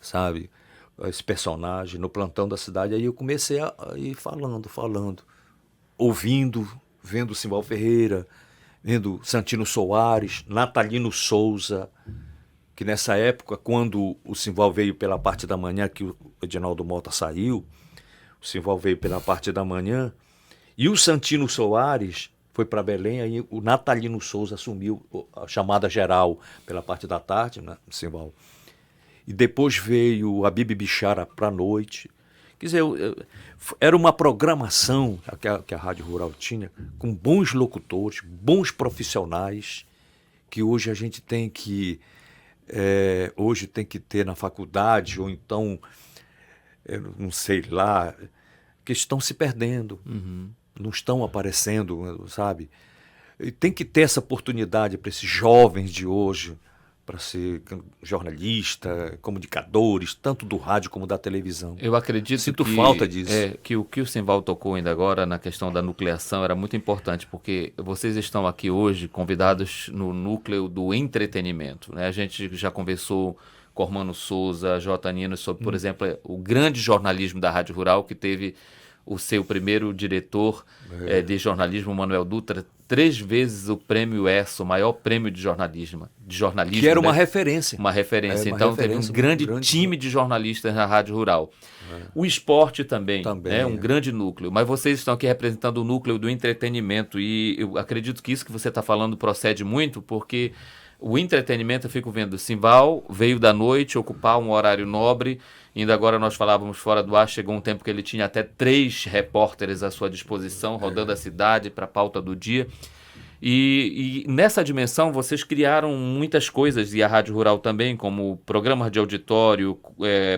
sabe, esse personagem no Plantão da Cidade. Aí eu comecei a ir falando, ouvindo, vendo o Simval Ferreira, vendo Santino Soares, Natalino Souza, que nessa época, quando o Simval veio pela parte da manhã, que o Edinaldo Mota saiu, o Simval veio pela parte da manhã, e o Santino Soares foi para Belém, aí o Natalino Souza assumiu a chamada geral pela parte da tarde, né, Simval. E depois veio a Bibi Bichara para a noite, Quer dizer, era uma programação que a Rádio Rural tinha, com bons locutores, bons profissionais, que hoje a gente tem que ter na faculdade, ou então, não sei lá, que estão se perdendo, não estão aparecendo, sabe? E tem que ter essa oportunidade para esses jovens de hoje, para ser jornalista, comunicadores, tanto do rádio como da televisão. Eu acredito Sinto falta disso. Que o que o Simval tocou ainda agora na questão da nucleação era muito importante, porque vocês estão aqui hoje convidados no núcleo do entretenimento, né? A gente já conversou com Ormano Souza, J. Nino, sobre, por exemplo, o grande jornalismo da Rádio Rural, que teve o seu primeiro diretor de jornalismo, Manuel Dutra, 3 vezes o prêmio ESSO, o maior prêmio de jornalismo. Que era uma referência. Uma referência. Uma então referência, teve um grande time de jornalistas na Rádio Rural. O esporte também é um grande núcleo. Mas vocês estão aqui representando o núcleo do entretenimento. E eu acredito que isso que você está falando procede muito, porque o entretenimento, eu fico vendo, Simval veio da noite ocupar um horário nobre. Ainda agora nós falávamos fora do ar, chegou um tempo que ele tinha até 3 repórteres à sua disposição, rodando a cidade para a pauta do dia. E nessa dimensão vocês criaram muitas coisas, e a Rádio Rural também, como programas de auditório,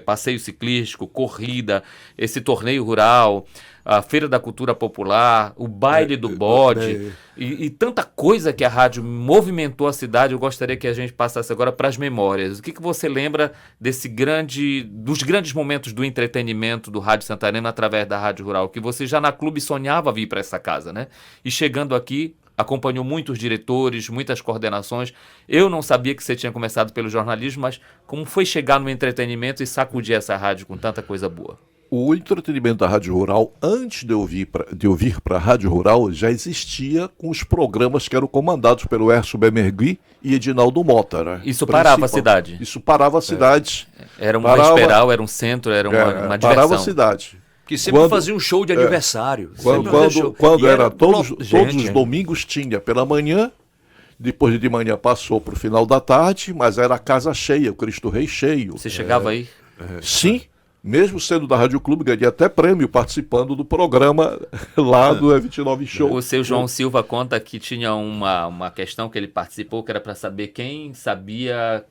passeio ciclístico, corrida, esse torneio rural, a Feira da Cultura Popular, o baile do bode, e tanta coisa que a rádio movimentou a cidade. Eu gostaria que a gente passasse agora para as memórias. O que você lembra dos grandes momentos do entretenimento do Rádio Santarém através da Rádio Rural, que você já na Clube sonhava vir para essa casa, né? E chegando aqui, acompanhou muitos diretores, muitas coordenações. Eu não sabia que você tinha começado pelo jornalismo, mas como foi chegar no entretenimento e sacudir essa rádio com tanta coisa boa? O entretenimento da Rádio Rural, antes de eu vir para a Rádio Rural, já existia com os programas que eram comandados pelo Hércio Bemergui e Edinaldo Mota. Né? Isso parava a cidade? Isso parava a cidade. Era uma esperal, era um centro, era uma diversão. Parava a cidade. Que sempre fazia um show de aniversário. Quando era todos os domingos tinha pela manhã, depois de manhã passou para o final da tarde, mas era a casa cheia, o Cristo Rei cheio. Você chegava aí? Sim, mesmo sendo da Rádio Clube, ganhei até prêmio participando do programa lá do E29 Show. O seu João Silva conta que tinha uma questão que ele participou, que era para saber quem sabia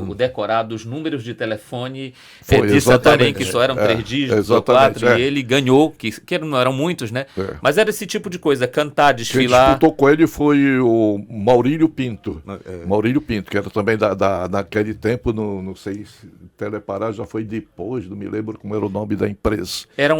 o decorado dos números de telefone de Santarém, que só eram 3 dígitos ou 4, e ele ganhou, que não eram muitos, né? Mas era esse tipo de coisa, cantar, desfilar. Quem disputou com ele foi o Maurílio Pinto. Maurílio Pinto, que era também naquele tempo, não sei se Telepará já foi depois, não me lembro como era o nome da empresa. Era um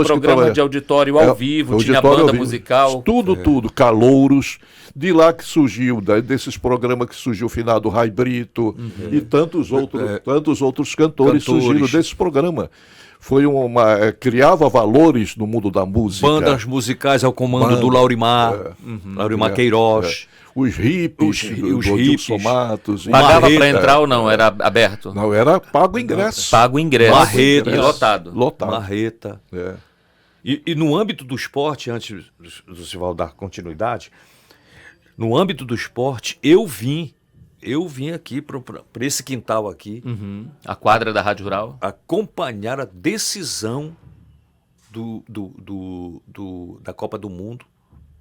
programa de auditório ao vivo, tinha banda musical. Tudo, calouros. De lá que surgiu, desses programas que surgiu o finado Rai Brito e tantos outros cantores surgiram desse programa. Foi criava valores no mundo da música. Bandas musicais ao comando do Laurimar, Laurimar Queiroz. Os hippies, os hippies. Matos. Pagava para entrar ou não? Era aberto? Não, era pago ingresso. Pago ingresso. Marreta. E lotado. Marreta. E no âmbito do esporte, antes do Simval dar continuidade, no âmbito do esporte, eu vim aqui para esse quintal aqui. A quadra da Rádio Rural. Acompanhar a decisão da Copa do Mundo.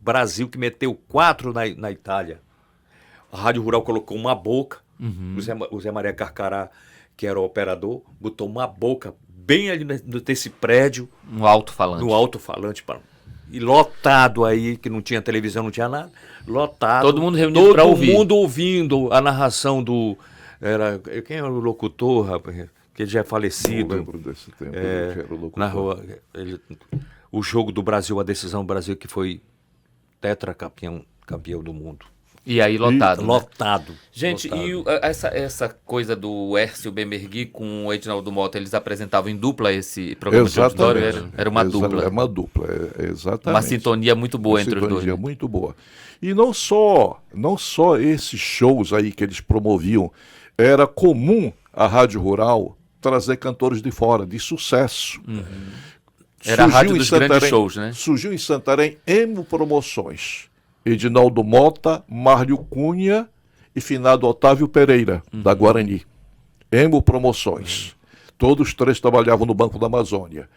Brasil que meteu 4 na Itália. A Rádio Rural colocou uma boca. O Zé Maria Carcará, que era o operador, botou uma boca bem ali nesse prédio. No alto-falante. No alto-falante. E lotado aí, que não tinha televisão, não tinha nada. Lotado. Todo mundo reunido para ouvir. Todo mundo ouvindo a narração do... Quem era o locutor, rapaz? Que ele já é falecido. Não lembro desse tempo. Era o locutor. Na rua, o jogo do Brasil, a decisão do Brasil, que foi tetracampeão do mundo. E aí lotado. Lotado. Gente, lotado. E essa coisa do Hércio Bemergui com o Edinaldo Mota, eles apresentavam em dupla esse programa de auditório? Era uma dupla. É uma dupla, exatamente. Uma sintonia muito boa entre os dois. Uma sintonia muito boa. E não só esses shows aí que eles promoviam, era comum a Rádio Rural trazer cantores de fora, de sucesso. Era a rádio dos grandes shows, né? Surgiu em Santarém Emo Promoções. Edinaldo Mota, Márcio Cunha e finado Otávio Pereira, da Guarani. Emo Promoções. Todos 3 trabalhavam no Banco da Amazônia.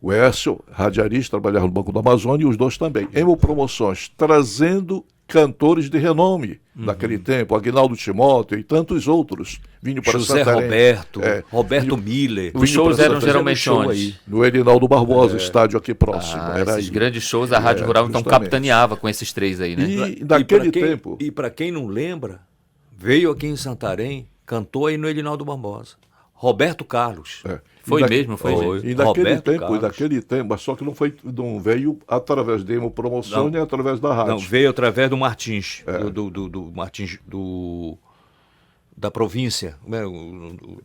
O Écio, radialista, trabalhava no Banco da Amazônia, e os dois também. Promoções, trazendo cantores de renome naquele tempo, Aguinaldo Timóteo e tantos outros, vinham para José Santarém. Roberto, Roberto Miller. Os shows eram geralmente onde? No Erinaldo Barbosa, estádio aqui próximo. Era esses aí. grandes shows, a Rádio Rural então justamente. capitaneava com esses três aí, né? E naquele tempo... E para quem não lembra, veio aqui em Santarém, cantou aí no Erinaldo Barbosa. Roberto Carlos. Foi E mesmo, foi. E naquele tempo, mas só que não veio através de promoção nem através da rádio. Não, veio através do Martins, do Martins, da província.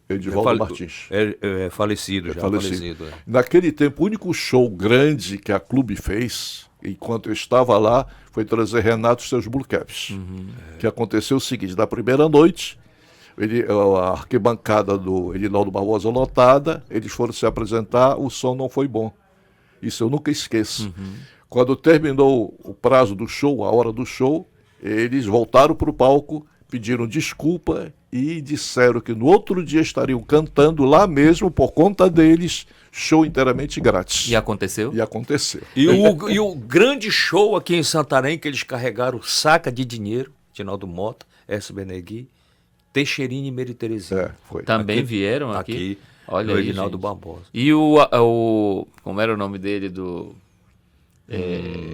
Edivaldo Martins. Falecido já. Falecido. Naquele tempo, o único show grande que a Clube fez, enquanto eu estava lá, foi trazer Renato e seus Blue Caps. Que aconteceu o seguinte, na primeira noite, a arquibancada do Erinaldo Barbosa lotada, eles foram se apresentar, o som não foi bom. Isso eu nunca esqueço. Quando terminou o prazo do show, a hora do show, eles voltaram para o palco, pediram desculpa e disseram que no outro dia estariam cantando lá mesmo, por conta deles, show inteiramente grátis. E aconteceu? E aconteceu. E o grande show aqui em Santarém, que eles carregaram saca de dinheiro, Ginaldo Mota, S. Negri, Teixeirinha e Meri Terezinha. Foi. Também vieram aqui. Olha aí, Erinaldo gente. Barbosa. E o como era o nome dele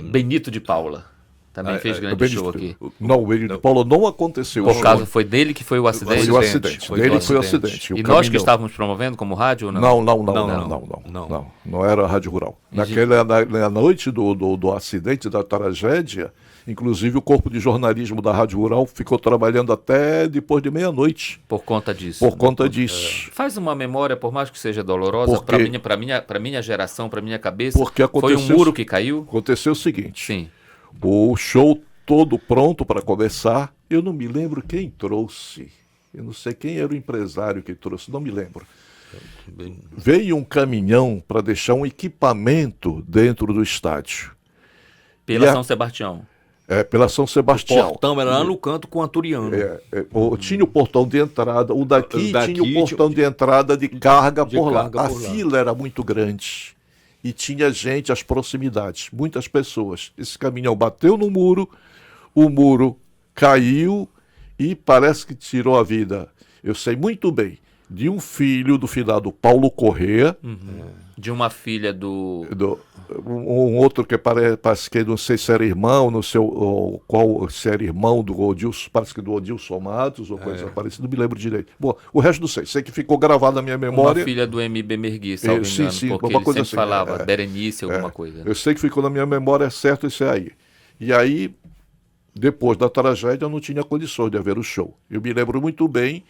Benito de Paula. Também fez grande show aqui. Não, o Benito de Paula não aconteceu. Por causa foi dele que foi o acidente? Foi o acidente. Dele foi o acidente. E nós que estávamos promovendo como rádio ou não? Não. Não era a Rádio Rural. Na noite do acidente, da tragédia, inclusive o corpo de jornalismo da Rádio Rural ficou trabalhando até depois de meia-noite. Por conta disso. Por conta disso. Faz uma memória, por mais que seja dolorosa, para minha geração, para minha cabeça. Porque foi um muro que caiu? Aconteceu o seguinte. Sim. O show todo pronto para começar, eu não me lembro quem trouxe. Eu não sei quem era o empresário que trouxe, não me lembro. Veio um caminhão para deixar um equipamento dentro do estádio. Pela São Sebastião. Pela São Sebastião. O portão era lá no canto com o Anturiano. Tinha o portão de entrada, o daqui tinha o portão de entrada de carga por lá. A fila era muito grande. E tinha gente às proximidades, muitas pessoas. Esse caminhão bateu no muro, o muro caiu e parece que tirou a vida, eu sei muito bem, de um filho do finado Paulo Corrêa. De uma filha um outro que parece que não sei se era irmão, não sei se era irmão do Odilson, parece que do Odilson Matos ou coisa parecida, não me lembro direito. Bom, o resto não sei que ficou gravado na minha memória. Uma filha do MB Mergui, se não me engano, sim, porque uma ele coisa sempre assim, falava, Berenice, alguma coisa. Eu sei que ficou na minha memória certo isso aí. E aí, depois da tragédia, eu não tinha condições de haver o show. Eu me lembro muito bem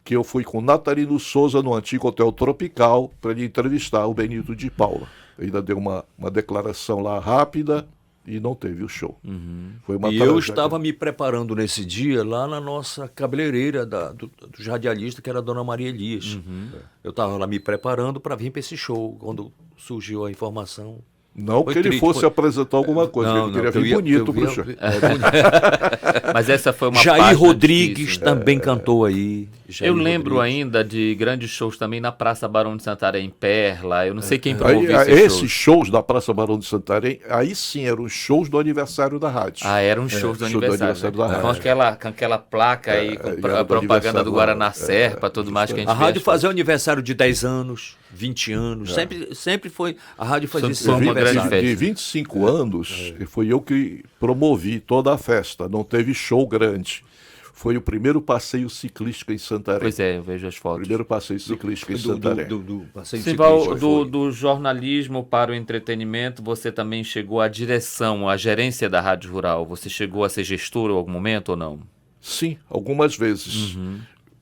que eu fui com Natalino Souza no antigo Hotel Tropical para ele entrevistar o Benito de Paula. Ainda deu uma declaração lá rápida e não teve o show. Foi uma eu estava me preparando nesse dia lá na nossa cabeleireira dos radialistas, que era a Dona Maria Elias. Eu estava lá me preparando para vir para esse show, quando surgiu a informação. Não que ele fosse apresentar alguma coisa, ele queria vir bonito para o show. Mas essa foi uma Jair Rodrigues difícil. Também cantou aí. Eu lembro ainda de grandes shows também na Praça Barão de Santarém, Perla. Eu não sei quem promoveu esses shows da Praça Barão de Santarém, aí sim eram shows do aniversário da rádio. Eram shows do aniversário. Da rádio. Com aquela placa aí, com a propaganda do Guaraná Serpa, tudo mais que a gente A rádio fazia o aniversário de 10 anos, 20 anos. Sempre foi. A rádio fazia esse aniversário. De 25 anos, foi eu que promovi toda a festa. Não teve show grande. Foi o primeiro passeio ciclístico em Santarém. Pois é, eu vejo as fotos. Primeiro passeio ciclístico em Santarém. Simval, do jornalismo para o entretenimento, você também chegou à direção, à gerência da Rádio Rural. Você chegou a ser gestor em algum momento ou não? Sim, algumas vezes.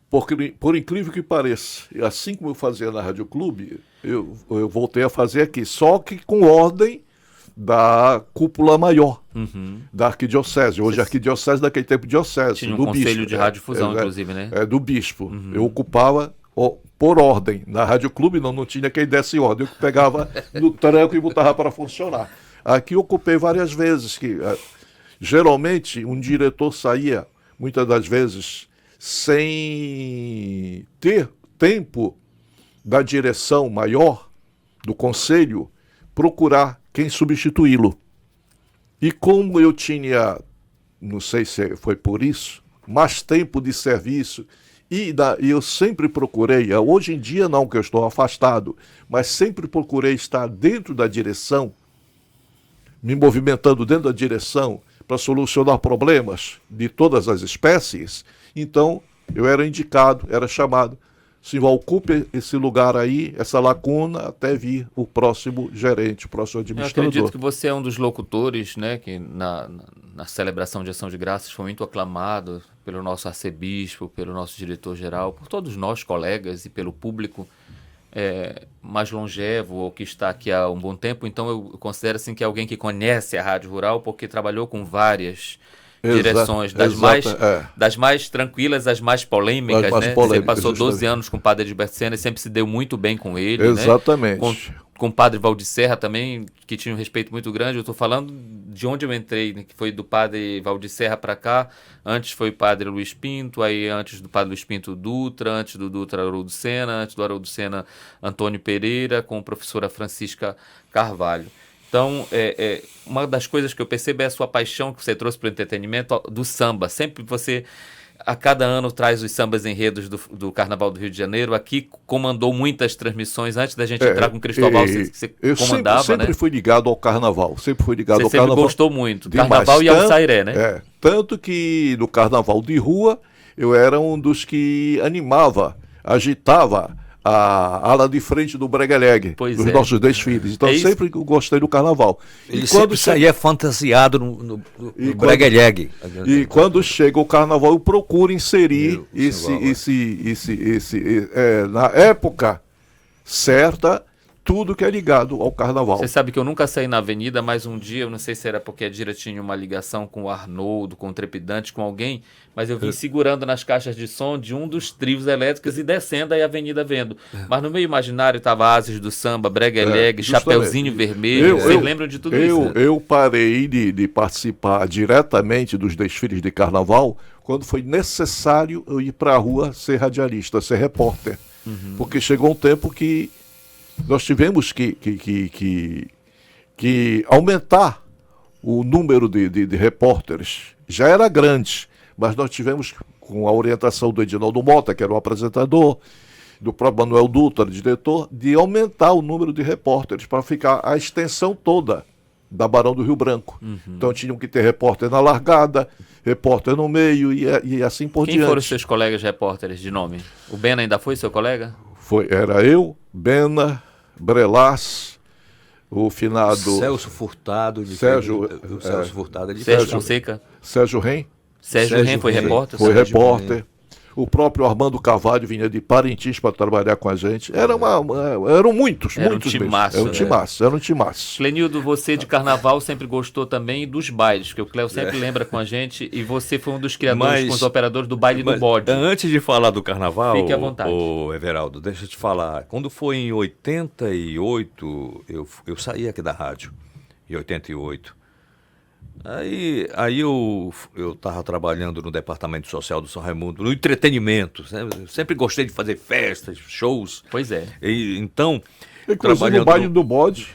Porque, por incrível que pareça, assim como eu fazia na Rádio Clube, eu voltei a fazer aqui, só que com ordem da cúpula maior da arquidiocese. Hoje a arquidiocese daquele tempo diocese. Tinha um do conselho bispo, de radiodifusão, inclusive, né? Do bispo. Eu ocupava por ordem. Na Rádio Clube não tinha quem desse ordem. Eu pegava no tranco e botava para funcionar. Aqui eu ocupei várias vezes. Geralmente um diretor saía, muitas das vezes, sem ter tempo da direção maior, do conselho, procurar quem substituí-lo. E como eu tinha, não sei se foi por isso, mais tempo de serviço, e eu sempre procurei, hoje em dia não, que eu estou afastado, mas sempre procurei estar dentro da direção, me movimentando dentro da direção para solucionar problemas de todas as espécies. Então, eu era indicado, era chamado. Senhor, ocupe esse lugar aí, essa lacuna, até vir o próximo gerente, o próximo administrador. Eu acredito que você é um dos locutores, né, que na celebração de Ação de Graças foi muito aclamado pelo nosso arcebispo, pelo nosso diretor-geral, por todos nós, colegas, e pelo público mais longevo, ou que está aqui há um bom tempo. Então, eu considero assim, que é alguém que conhece a Rádio Rural, porque trabalhou com várias direções, das mais tranquilas às mais polêmicas, né? Você passou 12 anos com o padre Edilberto Senna e sempre se deu muito bem com ele. Exatamente. Né? Com o padre Valdir Serra também, que tinha um respeito muito grande. Eu estou falando de onde eu entrei, né? Que foi do padre Valdir Serra para cá. Antes foi o padre Luiz Pinto, aí antes do padre Luiz Pinto Dutra, antes do Dutra Haroldo Senna, antes do Haroldo Senna Antônio Pereira, com a professora Francisca Carvalho. Então, uma das coisas que eu percebo é a sua paixão que você trouxe para o entretenimento do samba. Sempre você, a cada ano, traz os sambas enredos do Carnaval do Rio de Janeiro. Aqui comandou muitas transmissões. Antes da gente entrar com o Cristóbal, você comandava, eu sempre fui ligado ao Carnaval. Sempre fui ligado você ao Carnaval. Você sempre gostou muito do Carnaval e ao Sairé, né? Tanto que no Carnaval de rua, eu era um dos que animava, agitava a ala de frente do Bregueleg, dos nossos desfiles. Então, eu sempre gostei do Carnaval. Ele sempre saía fantasiado no Bregueleg. E quando chega o Carnaval, eu procuro inserir na época certa, tudo que é ligado ao Carnaval. Você sabe que eu nunca saí na avenida, mas um dia, eu não sei se era porque a Dira tinha uma ligação com o Arnoldo, com o Trepidante, com alguém, mas eu vim segurando nas caixas de som de um dos trios elétricos e descendo aí a avenida vendo. Mas no meio imaginário estava Ases do Samba, Bregueleg, Chapeuzinho Vermelho. Vocês lembram de tudo isso? Eu parei de participar diretamente dos desfiles de Carnaval quando foi necessário eu ir para a rua ser radialista, ser repórter. Porque chegou um tempo que nós tivemos que aumentar o número de repórteres. Já era grande, mas nós tivemos, com a orientação do Edinaldo Mota, que era o apresentador, do próprio Manuel Dutra, diretor, de aumentar o número de repórteres para ficar a extensão toda da Barão do Rio Branco. Então tinham que ter repórter na largada, repórter no meio e assim por diante. Quem foram os seus colegas repórteres de nome? O Bena ainda foi seu colega? Era eu, Bena, Brelas, o finado Celso Furtado, Sérgio Fonseca, Sérgio Ren. Sérgio Ren foi repórter? Foi repórter. O próprio Armando Carvalho vinha de Parintins para trabalhar com a gente. Eram muitos um timaço. Era um timaço. Clenildo, você de Carnaval sempre gostou também dos bailes, que o Cléo sempre lembra com a gente, e você foi um dos criadores com os operadores do baile do bode. Antes de falar do Carnaval, fique à vontade. Everaldo, deixa eu te falar. Quando foi em 88, eu saí aqui da rádio, em 88. Aí eu estava trabalhando no departamento social do São Raimundo, no entretenimento. Eu sempre gostei de fazer festas, shows. Pois é. Então, inclusive no baile do bode.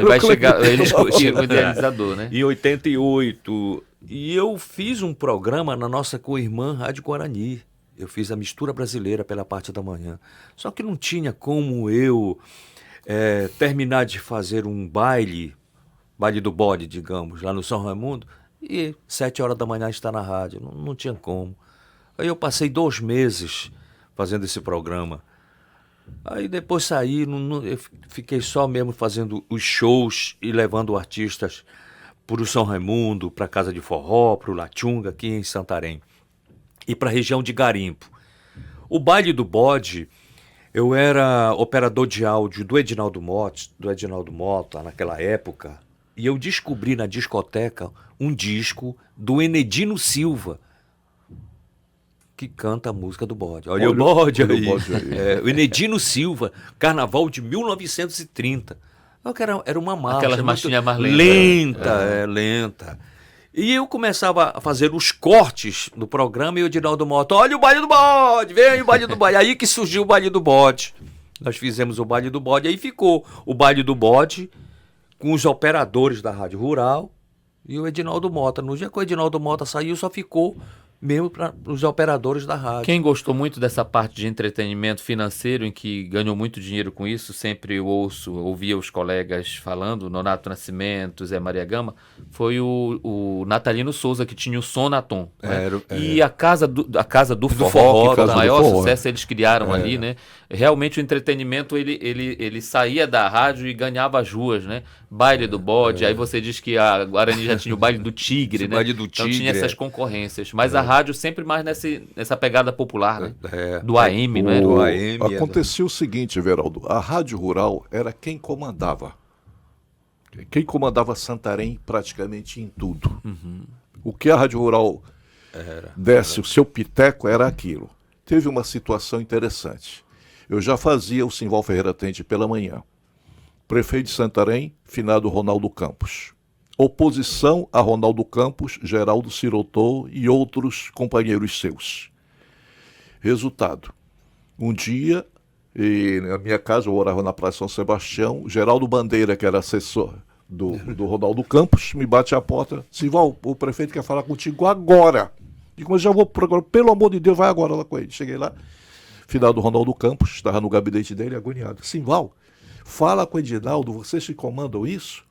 Vai chegar, eles tinham o idealizador, né? Em 88. E eu fiz um programa na nossa co-irmã Rádio Guarani. Eu fiz a Mistura Brasileira pela parte da manhã. Só que não tinha como eu terminar de fazer um baile do bode, digamos, lá no São Raimundo, e 7 horas da manhã está na rádio. Não tinha como. Aí eu passei 2 meses fazendo esse programa. Aí depois saí, eu fiquei só mesmo fazendo os shows e levando artistas para o São Raimundo, para a Casa de Forró, para o Lachunga, aqui em Santarém, e para a região de Garimpo. O baile do bode, eu era operador de áudio do Edinaldo Mota, naquela época, e eu descobri na discoteca um disco do Enedino Silva, que canta a música do bode. Olha o bode aí. O Enedino Silva, Carnaval de 1930. Era uma marcha. Aquelas marchinhas mais lentas. Lenta. E eu começava a fazer os cortes do programa e o Edinaldo Mota, olha o baile do bode, vem o baile do bode. Aí que surgiu o baile do bode. Nós fizemos o baile do bode, aí ficou o baile do bode com os operadores da Rádio Rural e o Edinaldo Mota. No dia que o Edinaldo Mota saiu, só ficou mesmo para os operadores da rádio. Quem gostou muito dessa parte de entretenimento financeiro, em que ganhou muito dinheiro com isso, sempre eu ouvia os colegas falando, Nonato Nascimento, Zé Maria Gama, foi o Natalino Souza, que tinha o Sonatom. Né? E a Casa do Forró, que foi o maior sucesso, eles criaram ali, né? Realmente o entretenimento, ele saía da rádio e ganhava as ruas, né? Baile do Bode, aí você diz que a Guarani já tinha o Baile do Tigre, né? Baile do Então Tigre, tinha essas concorrências. Mas a rádio sempre mais nessa pegada popular, né? Do AM, não é? Do AM. Acontecia o seguinte, Everaldo, a Rádio Rural era quem comandava. Quem comandava Santarém praticamente em tudo. O que a Rádio Rural desse, o seu piteco, era aquilo. Teve uma situação interessante. Eu já fazia o Simval Ferreira Tente pela manhã. Prefeito de Santarém, finado Ronaldo Campos. Oposição a Ronaldo Campos, Geraldo Sirotô e outros companheiros seus. Resultado. Um dia, na minha casa, eu morava na Praça São Sebastião, Geraldo Bandeira, que era assessor do Ronaldo Campos, me bate à porta. Simval, o prefeito quer falar contigo agora. Digo, mas já vou agora, pelo amor de Deus, vai agora lá com ele. Cheguei lá, finado Ronaldo Campos, estava no gabinete dele, agoniado. Simval, fala com o Edinaldo, vocês que comandam isso?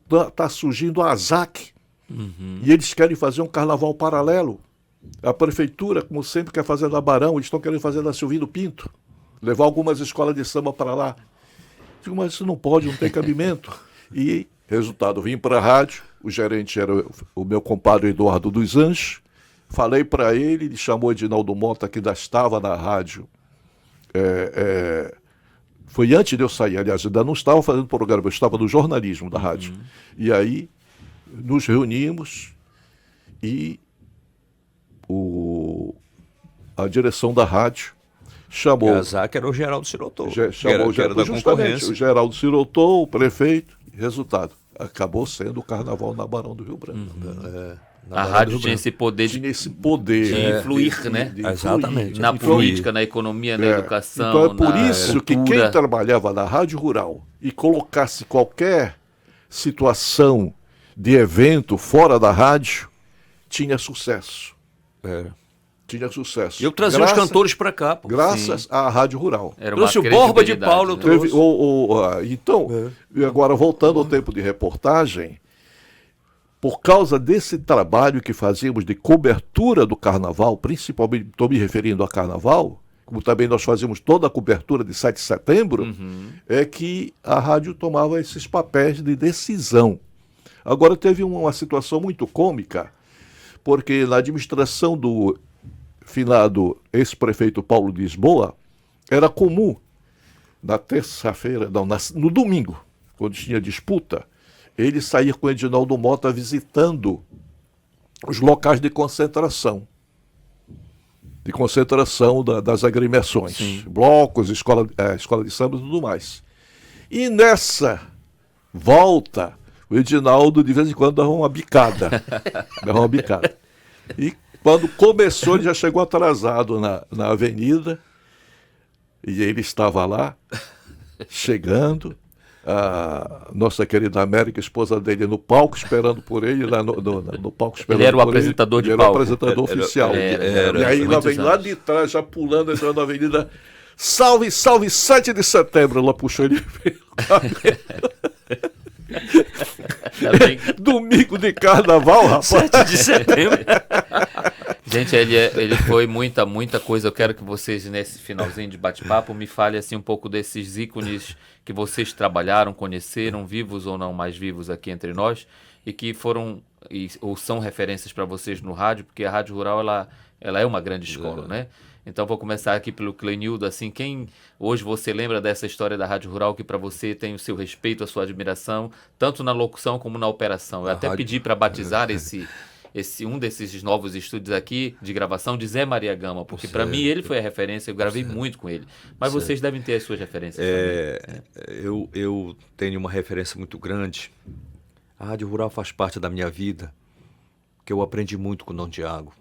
Está surgindo a ASAC e eles querem fazer um carnaval paralelo. A prefeitura, como sempre, quer fazer na Barão, eles estão querendo fazer na Silvino Pinto, levar algumas escolas de samba para lá. Digo, mas isso não pode, não tem cabimento. E, resultado, vim para a rádio, o gerente era o meu compadre Eduardo dos Anjos, falei para ele chamou Edinaldo Mota, que ainda estava na rádio. Foi antes de eu sair, aliás, ainda não estava fazendo programa, eu estava no jornalismo da rádio. E aí, nos reunimos e a direção da rádio chamou... A ASAC era o Geraldo Sirotô. Chamou que era da justamente o Geraldo Sirotô, o prefeito, resultado. Acabou sendo o carnaval na Barão do Rio Branco. A rádio tinha esse poder de influir, né? Exatamente. Na política, na economia, na educação. Então é por isso cultura. Que quem trabalhava na Rádio Rural e colocasse qualquer situação de evento fora da rádio, tinha sucesso. Tinha sucesso. Eu trazia os cantores para cá. Pô. Graças à Rádio Rural. Trouxe o Borba de Paulo. Né? Teve, então, agora voltando ao tempo de reportagem, por causa desse trabalho que fazíamos de cobertura do carnaval, principalmente estou me referindo a carnaval, como também nós fazíamos toda a cobertura de 7 de setembro, é que a rádio tomava esses papéis de decisão. Agora teve uma situação muito cômica, porque na administração do finado ex-prefeito Paulo de Lisboa, era comum, na terça-feira, no domingo, quando tinha disputa, ele saía com o Edinaldo Mota visitando os locais de concentração das agremiações, blocos, escola de samba e tudo mais. E nessa volta, o Edinaldo de vez em quando dava uma bicada. E quando começou, ele já chegou atrasado na avenida, e ele estava lá, chegando, a nossa querida América, esposa dele, no palco, esperando por ele, lá no palco esperando por ele. Ele era o apresentador de palco. Ele era o apresentador oficial. E aí ela vem lá de trás, já pulando, entrando na avenida, salve, salve, 7 de setembro, ela puxou ele pelo Domingo de carnaval, rapaz. 7 de setembro. Gente, ele foi muita coisa. Eu quero que vocês, nesse finalzinho de bate-papo, me falem assim, um pouco desses ícones que vocês trabalharam, conheceram, vivos ou não mais vivos aqui entre nós, e que foram ou são referências para vocês no rádio, porque a Rádio Rural ela é uma grande escola, né? Então vou começar aqui pelo Clenildo, assim, quem hoje você lembra dessa história da Rádio Rural que para você tem o seu respeito, a sua admiração, tanto na locução como na operação? Eu até pedi para batizar um desses novos estúdios aqui de gravação de Zé Maria Gama, porque para mim ele foi a referência, eu gravei muito com ele. Mas vocês devem ter as suas referências também. Eu tenho uma referência muito grande. A Rádio Rural faz parte da minha vida, que eu aprendi muito com o Dom Tiago.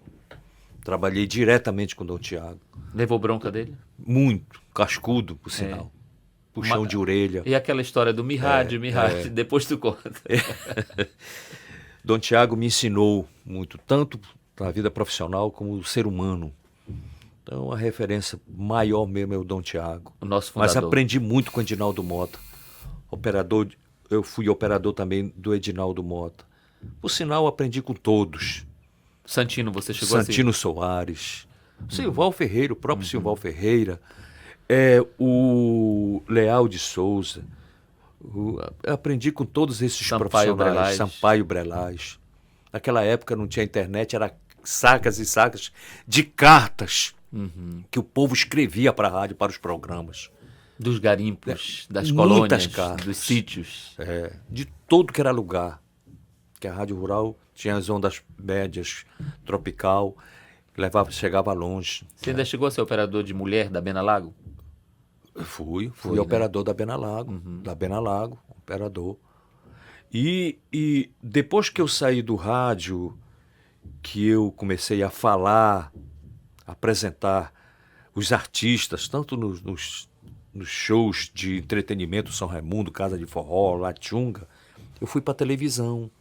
Trabalhei diretamente com o Dom Tiago. Levou bronca dele? Muito, cascudo, por sinal. puxão de orelha. E aquela história do me rádio, depois tu conta. Dom Tiago me ensinou muito, tanto na vida profissional como ser humano. Então a referência maior mesmo é o Dom Tiago. O nosso fundador. Mas aprendi muito com o Edinaldo Mota. Eu fui operador também do Edinaldo Mota. Por sinal, aprendi com todos. Santino, você chegou a Santino Soares, Silval Ferreira, o próprio Silval Ferreira, o Leal de Souza. Eu aprendi com todos esses profissionais. Sampaio Brelaz. Naquela época não tinha internet, era sacas e sacas de cartas que o povo escrevia para a rádio, para os programas. Dos garimpos, das Muitas colônias, cartas. dos sítios. De todo que era lugar. Que a Rádio Rural tinha as ondas médias, tropical, chegava longe. Você ainda chegou a ser operador de mulher da Benalago? Fui né? operador da Benalago, operador. E depois que eu saí do rádio, que eu comecei a falar, apresentar os artistas, tanto nos shows de entretenimento, São Raimundo, Casa de Forró, La Chunga, eu fui para televisão.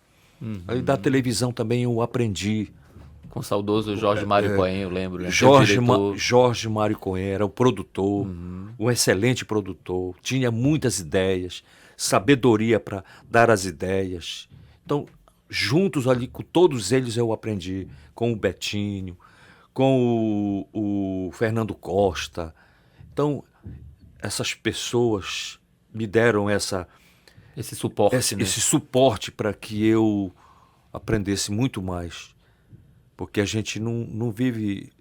Aí da televisão também eu aprendi. Com o saudoso Jorge Mário Cohen, eu lembro. Né? Jorge Mário Cohen era o produtor, um excelente produtor, tinha muitas ideias, sabedoria para dar as ideias. Então, juntos ali, com todos eles eu aprendi, com o Betinho, com o Fernando Costa. Então, essas pessoas me deram esse suporte, né? Esse suporte para que eu aprendesse muito mais. Porque a gente não vive,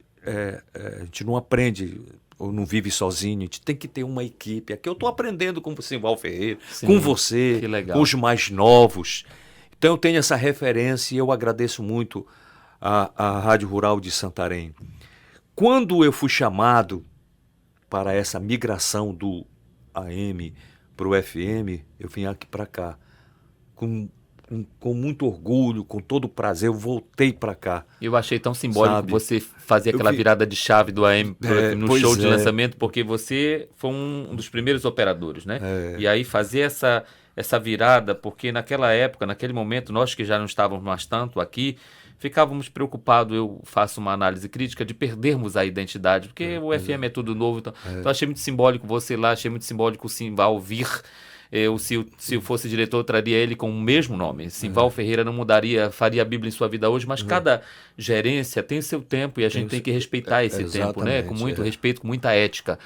a gente não aprende ou não vive sozinho, a gente tem que ter uma equipe. Aqui eu estou aprendendo com o Silval Ferreira, com você, com os mais novos. Então eu tenho essa referência e eu agradeço muito a Rádio Rural de Santarém. Quando eu fui chamado para essa migração do AM para o FM, eu vim aqui para cá. Com muito orgulho, com todo prazer, eu voltei para cá. Eu achei tão simbólico você fazer aquela virada de chave do AM no show de lançamento, porque você foi um dos primeiros operadores, né? E aí fazer essa virada, porque naquela época, naquele momento, nós que já não estávamos mais tanto aqui, ficávamos preocupados, eu faço uma análise crítica, de perdermos a identidade, porque o FM é tudo novo. Então achei muito simbólico você lá, achei muito simbólico o Simval vir. Se eu fosse diretor, eu traria ele com o mesmo nome. Simval Ferreira não mudaria, faria a Bíblia em sua vida hoje, mas cada gerência tem seu tempo e a gente tem que respeitar esse tempo, né? Com muito respeito, com muita ética.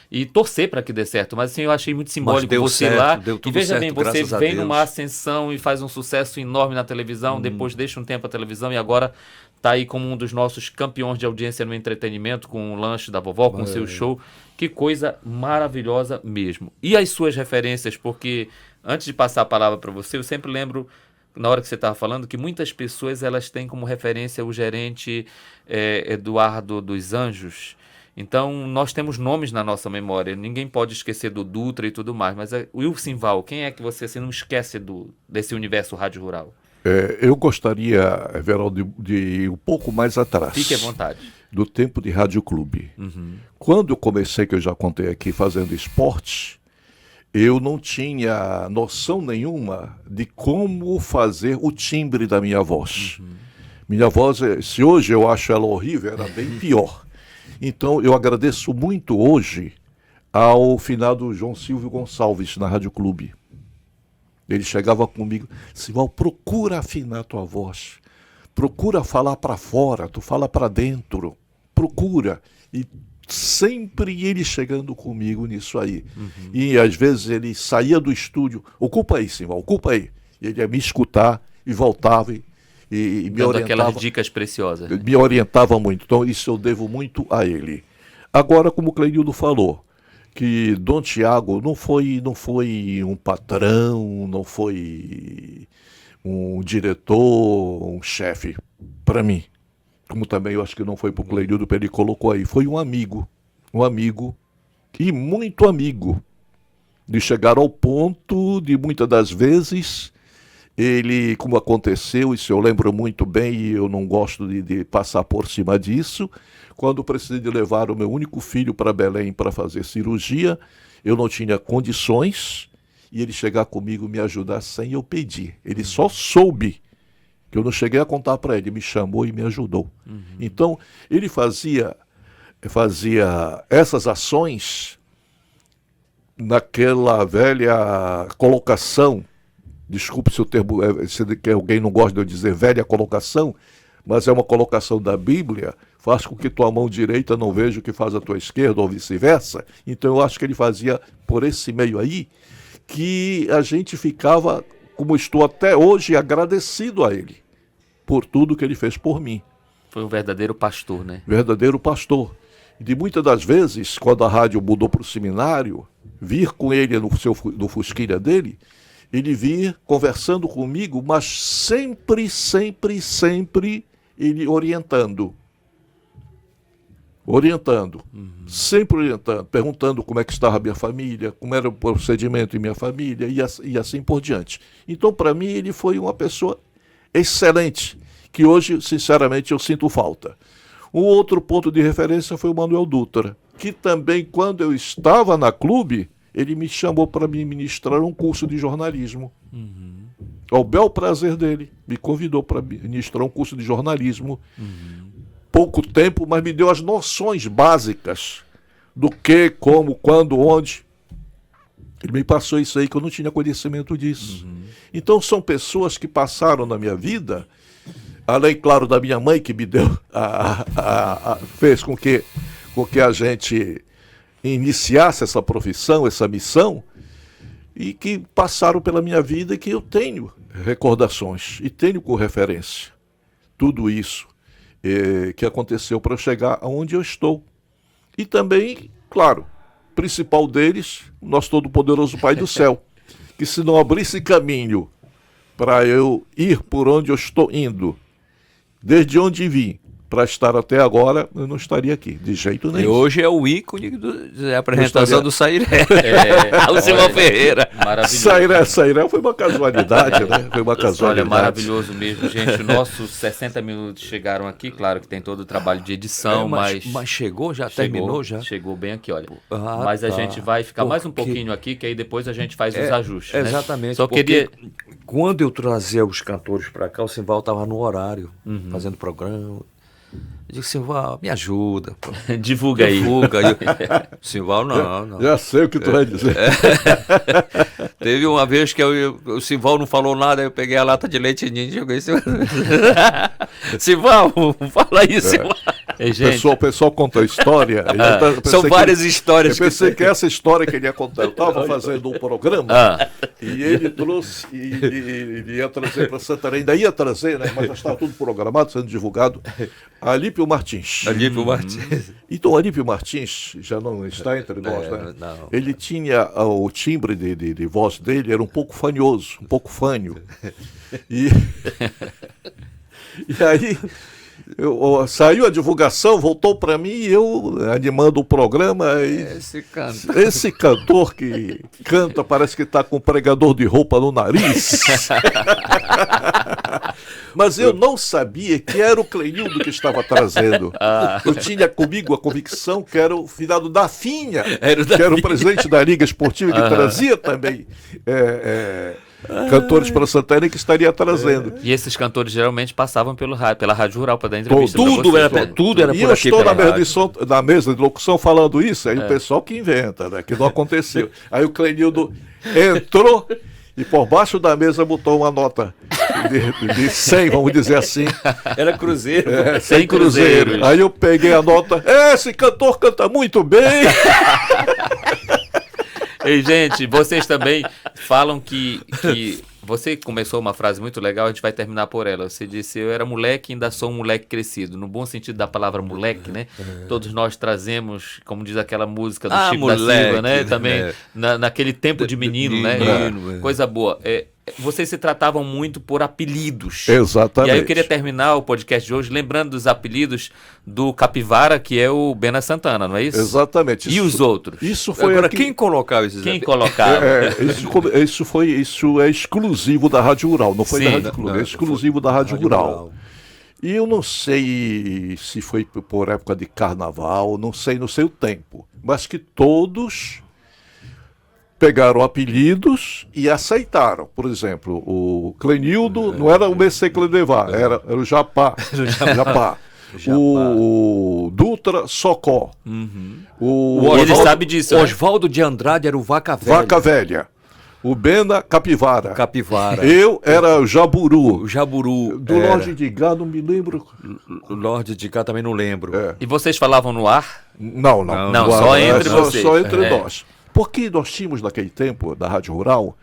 E torcer para que dê certo. Mas assim, eu achei muito simbólico você certo, lá. Deu tudo e veja certo, bem, você graças a vem Deus. numa ascensão e faz um sucesso enorme na televisão, depois deixa um tempo a televisão e agora está aí como um dos nossos campeões de audiência no entretenimento, com o lanche da vovó, com o seu show. Que coisa maravilhosa mesmo. E as suas referências, porque antes de passar a palavra para você, eu sempre lembro, na hora que você estava falando, que muitas pessoas elas têm como referência o gerente Eduardo dos Anjos. Então, nós temos nomes na nossa memória. Ninguém pode esquecer do Dutra e tudo mais. Mas o Will Simval, quem é que você não esquece desse universo rádio rural? Eu gostaria, Everaldo, de ir um pouco mais atrás. Fique à vontade. Do tempo de Rádio Clube. Quando eu comecei, que eu já contei aqui, fazendo esporte, eu não tinha noção nenhuma de como fazer o timbre da minha voz. Minha voz, se hoje eu acho ela horrível, era bem pior. Então, eu agradeço muito hoje ao finado João Silvio Gonçalves, na Rádio Clube. Ele chegava comigo, Simval, procura afinar tua voz, procura falar para fora, tu fala para dentro, procura. E sempre ele chegando comigo nisso aí. E às vezes ele saía do estúdio, ocupa aí, Simval, ocupa aí. E ele ia me escutar e voltava e me orientava. Aquelas dicas preciosas. Né? Me orientava muito, então isso eu devo muito a ele. Agora, como o Cleildo falou, que Dom Tiago não foi um patrão, não foi um diretor, um chefe para mim. Como também eu acho que não foi para o Cleildo, ele colocou aí. Foi um amigo e muito amigo. De chegar ao ponto de muitas das vezes, ele, como aconteceu, isso eu lembro muito bem e eu não gosto de passar por cima disso, quando precisei de levar o meu único filho para Belém para fazer cirurgia, eu não tinha condições, e ele chegar comigo me ajudar sem eu pedir. Ele só soube, que eu não cheguei a contar para ele, me chamou e me ajudou. Então, ele fazia essas ações naquela velha colocação, desculpe se o termo, se alguém não gosta de eu dizer velha colocação, mas é uma colocação da Bíblia: faz com que tua mão direita não veja o que faz a tua esquerda, ou vice-versa. Então eu acho que ele fazia por esse meio aí, que a gente ficava, como estou até hoje, agradecido a ele, por tudo que ele fez por mim. Foi um verdadeiro pastor, né? Verdadeiro pastor. E de muitas das vezes, quando a rádio mudou para o seminário, vir com ele no Fusquilha dele, ele vir conversando comigo, mas sempre ele orientando. Sempre orientando, perguntando como é que estava a minha família, como era o procedimento em minha família e assim por diante. Então, para mim, ele foi uma pessoa excelente, que hoje, sinceramente, eu sinto falta. Um outro ponto de referência foi o Manuel Dutra, que também, quando eu estava na clube, ele me chamou para me ministrar um curso de jornalismo. Ao bel prazer dele, me convidou para ministrar um curso de jornalismo. Pouco tempo, mas me deu as noções básicas do que, como, quando, onde. Ele me passou isso aí, que eu não tinha conhecimento disso. Então são pessoas que passaram na minha vida, além, claro, da minha mãe, que me deu, fez com que a gente iniciasse essa profissão, essa missão, e que passaram pela minha vida e que eu tenho recordações e tenho com referência tudo isso que aconteceu para eu chegar aonde eu estou. E também, claro, principal deles, nosso todo-poderoso Pai do Céu, que se não abrisse caminho para eu ir por onde eu estou indo, desde onde vim, para estar até agora, eu não estaria aqui, de jeito nenhum. E hoje é o ícone da apresentação do Sairé. Alcimar Ferreira. Maravilhoso. Sairé foi uma casualidade, né? Foi uma casualidade. Olha, maravilhoso mesmo, gente. Nossos 60 minutos chegaram aqui, claro que tem todo o trabalho de edição, mas chegou, já terminou já? Chegou bem aqui, olha. Mas a gente vai ficar mais um pouquinho aqui, que aí depois a gente faz os ajustes. Exatamente. Né? Só queria... Quando eu trazia os cantores para cá, o Simval estava no horário, fazendo programa. Eu disse: Simval, me ajuda. Pô. Divulga aí. Simval, não. Já sei o que tu vai dizer. Teve uma vez que o Simval não falou nada, aí eu peguei a lata de leite ninho e joguei. Simval, fala aí, Simval. O pessoal conta a história. São várias histórias. Eu pensei que essa história que ele ia contar. Eu estava fazendo um programa e ele trouxe, e ele ia trazer para Santarém, ainda ia trazer, né? Mas já estava tudo programado, sendo divulgado. Alípio Martins. Então, Alípio Martins já não está entre nós, né? Não. Ele tinha o timbre de voz dele, era um pouco fanhoso, um pouco fânio. E aí saiu a divulgação, voltou para mim, e eu animando o programa. Esse cantor que canta, parece que está com um pregador de roupa no nariz. Mas eu não sabia que era o Cleildo que estava trazendo. Eu tinha comigo a convicção que era o finado da Finha, que era o presidente da Liga Esportiva, que trazia também cantores para Santarém, que estaria trazendo. E esses cantores geralmente passavam pela Rádio Rural para dar entrevista. Tudo era por aqui. E eu estou na mesa de locução falando isso, aí o pessoal que inventa, né, que não aconteceu. Aí o Cleildo entrou e por baixo da mesa botou uma nota de 100, vamos dizer assim. Era cruzeiro. 100 cruzeiros. Aí eu peguei a nota, esse cantor canta muito bem. Ei, gente, vocês também falam que você começou uma frase muito legal, a gente vai terminar por ela. Você disse: eu era moleque e ainda sou um moleque crescido. No bom sentido da palavra moleque, né? Todos nós trazemos, como diz aquela música do Chico da Silva, né? Também naquele tempo de menino, né? Coisa boa. Vocês se tratavam muito por apelidos. Exatamente. E aí eu queria terminar o podcast de hoje lembrando dos apelidos do Capivara, que é o Bena Santana, não é isso? Exatamente. E os outros? Isso foi agora, quem colocava esses apelidos? Quem colocava? Isso é exclusivo da Rádio Rural, não foi da Rádio Clube, é exclusivo da Rádio Rural. E eu não sei se foi por época de carnaval, não sei o tempo, mas que todos pegaram apelidos e aceitaram. Por exemplo, o Clenildo não era o BC Cledevar, era o Japá. Japá. O Dutra, Socó. Ele sabe disso, O né? Oswaldo de Andrade era o Vaca Velha. Vaca Velha. O Bena, Capivara. Capivara. Eu era o Jaburu. O Jaburu. Do Lorde de Gá, não me lembro. O Lorde de cá também não lembro. E vocês falavam no ar? Não. Não, só entre vocês. Só entre É. nós. Porque nós tínhamos, naquele tempo, da Rádio Rural,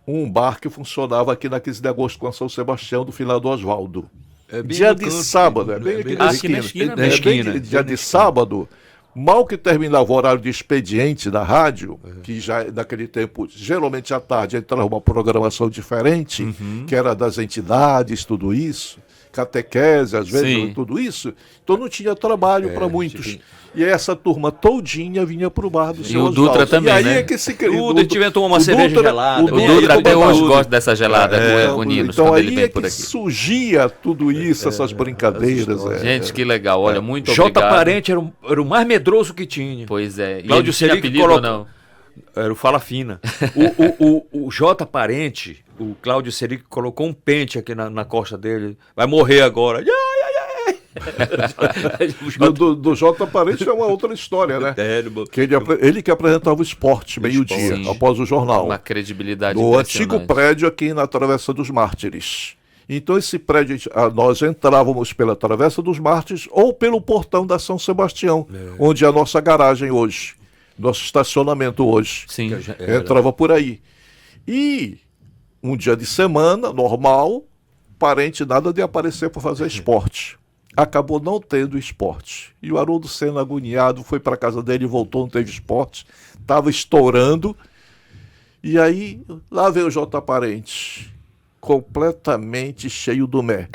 um bar que funcionava aqui na 15 de agosto com a São Sebastião, do Finado Oswaldo. É bem Dia no de canto, sábado, é bem aqui na aqui na esquina mesmo. esquina. Dia de sábado, mal que terminava o horário de expediente da rádio, que já naquele tempo, geralmente à tarde, entrava uma programação diferente, que era das entidades, tudo isso, catequese, às vezes, Sim. tudo isso. Então não tinha trabalho para muitos. E essa turma todinha vinha pro bar do seu o Dutra Oswaldo. também, E aí né? é que se criou. Tudo, a gente inventou uma cerveja gelada. O Dutra até hoje gosta gosta dessa gelada com o Ninos, então quando aí ele vem é por que aqui. surgia tudo isso, essas brincadeiras. Gente, que legal. Olha, muito J. obrigado. Parente era o mais medroso que tinha. Pois é. E Cláudio ele tinha Selic apelido ou não? Era o Fala Fina. O J. Parente, o Cláudio Selic colocou um pente aqui na costa dele. Vai morrer agora. Ai, ai, ai. Do J. Parente é uma outra história, né? Que ele que apresentava o esporte meio-dia, Sim. após o jornal. Uma credibilidade No antigo impressionante. prédio aqui na Travessa dos Mártires. Então esse prédio, nós entrávamos pela Travessa dos Mártires ou pelo portão da São Sebastião, onde é a nossa garagem hoje, nosso estacionamento hoje. Sim. Entrava por aí. E um dia de semana, normal, Parente nada de aparecer para fazer esporte. Acabou não tendo esporte. E o Haroldo Senna, agoniado, foi para casa dele e voltou, não teve esporte. Estava estourando. E aí, lá veio o J. Parente, completamente cheio do mé.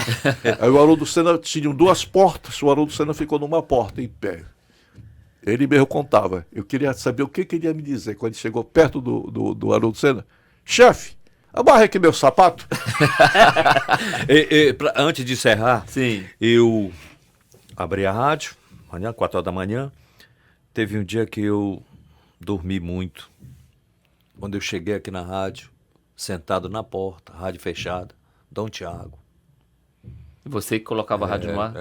Aí o Haroldo Senna tinha duas portas, o Haroldo Senna ficou numa porta em pé. Ele mesmo contava. Eu queria saber o que ele ia me dizer quando ele chegou perto do Haroldo Senna. Chefe, amarre aqui meu sapato. Antes de encerrar, Sim. eu abri a rádio, amanhã, 4 horas da manhã. Teve um dia que eu dormi muito. Quando eu cheguei aqui na rádio, sentado na porta, rádio fechada, Dom Tiago. Você que colocava a rádio no ar?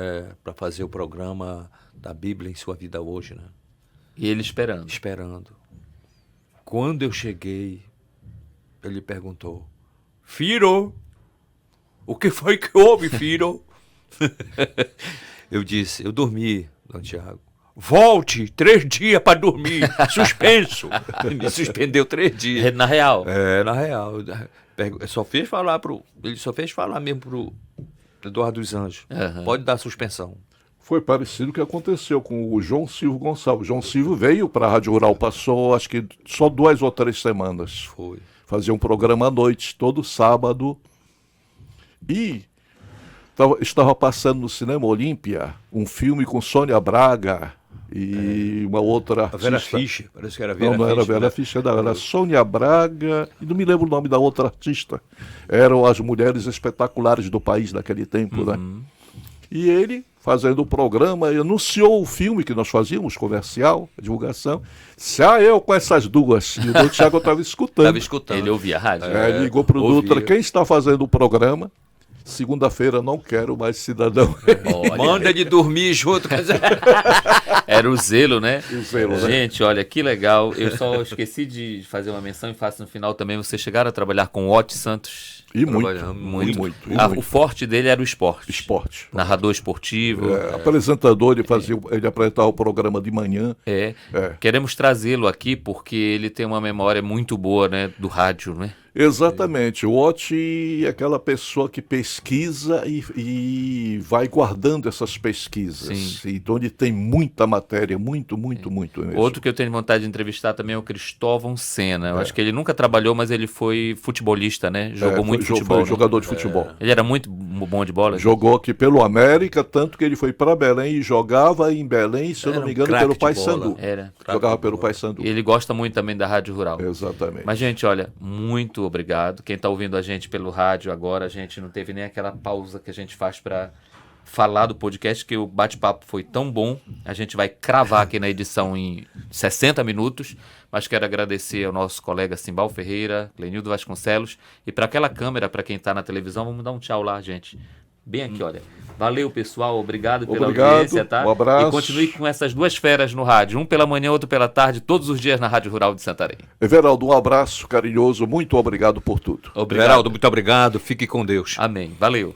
Para fazer o programa da Bíblia em Sua Vida Hoje, né? E ele esperando. Esperando. Quando eu cheguei, ele perguntou: Firo, o que foi que houve, Firo? Eu disse: eu dormi, Dom Tiago. Volte 3 dias para dormir, suspenso. Me suspendeu 3 dias. Na real. Na real. Ele só fez falar mesmo pro Eduardo dos Anjos. Uhum. Pode dar suspensão. Foi parecido o que aconteceu com o João Silvio Gonçalves. João Silvio veio para a Rádio Rural, passou acho que só 2 ou 3 semanas. Foi. Fazia um programa à noite, todo sábado. E estava passando no Cinema Olímpia um filme com Sônia Braga e uma outra A Vera artista. Fischer, parece que era Vera Não, não era Fischer, Vera né? Fischer, não, era Sônia Braga, e não me lembro o nome da outra artista. Eram as mulheres espetaculares do país naquele tempo, né? E ele, fazendo o programa, anunciou o filme que nós fazíamos, comercial, divulgação. Eu com essas duas. E o Dom Tiago estava escutando. Estava escutando. Ele ouvia a rádio? Ele ligou para o ouvia. Dutra: quem está fazendo o programa? Segunda-feira não quero mais cidadão. Olha, Manda ele dormir junto. era o zelo, né? O zelo, né? Gente, olha, que legal. Eu só esqueci de fazer uma menção e faço no final também. Vocês chegaram a trabalhar com o Otti Santos? E muito, Trabalhamos e muito. O forte dele era o esporte. Esporte. Narrador esportivo. Apresentador, ele apresentava o programa de manhã. Queremos trazê-lo aqui porque ele tem uma memória muito boa, né, do rádio, né? Exatamente. O Otti é aquela pessoa que pesquisa e vai guardando essas pesquisas. Sim. Então ele tem muita matéria, muito mesmo. Outro que eu tenho vontade de entrevistar também é o Cristóvão Senna. Eu acho que ele nunca trabalhou, mas ele foi futebolista, né? Jogou muito futebol. Foi né? jogador de futebol. Ele era muito bom de bola. Jogou aqui pelo América, tanto que ele foi para Belém e jogava em Belém, se eu não Era me um engano, craque pelo de Paysandu. bola. Era. Jogava pelo Paysandu. E ele gosta muito também da Rádio Rural. Exatamente. Mas, gente, olha, muito obrigado. Quem está ouvindo a gente pelo rádio agora, a gente não teve nem aquela pausa que a gente faz para falar do podcast, que o bate-papo foi tão bom. A gente vai cravar aqui na edição em 60 minutos, mas quero agradecer ao nosso colega Simbal Ferreira, Clenildo Vasconcelos, e para aquela câmera, para quem está na televisão, vamos dar um tchau lá, gente. Bem aqui, olha. Valeu, pessoal. Obrigado pela audiência, tá? Um abraço. E continue com essas duas feras no rádio. Um pela manhã, outro pela tarde, todos os dias na Rádio Rural de Santarém. Everaldo, um abraço carinhoso. Muito obrigado por tudo. Obrigado. Everaldo, muito obrigado. Fique com Deus. Amém. Valeu.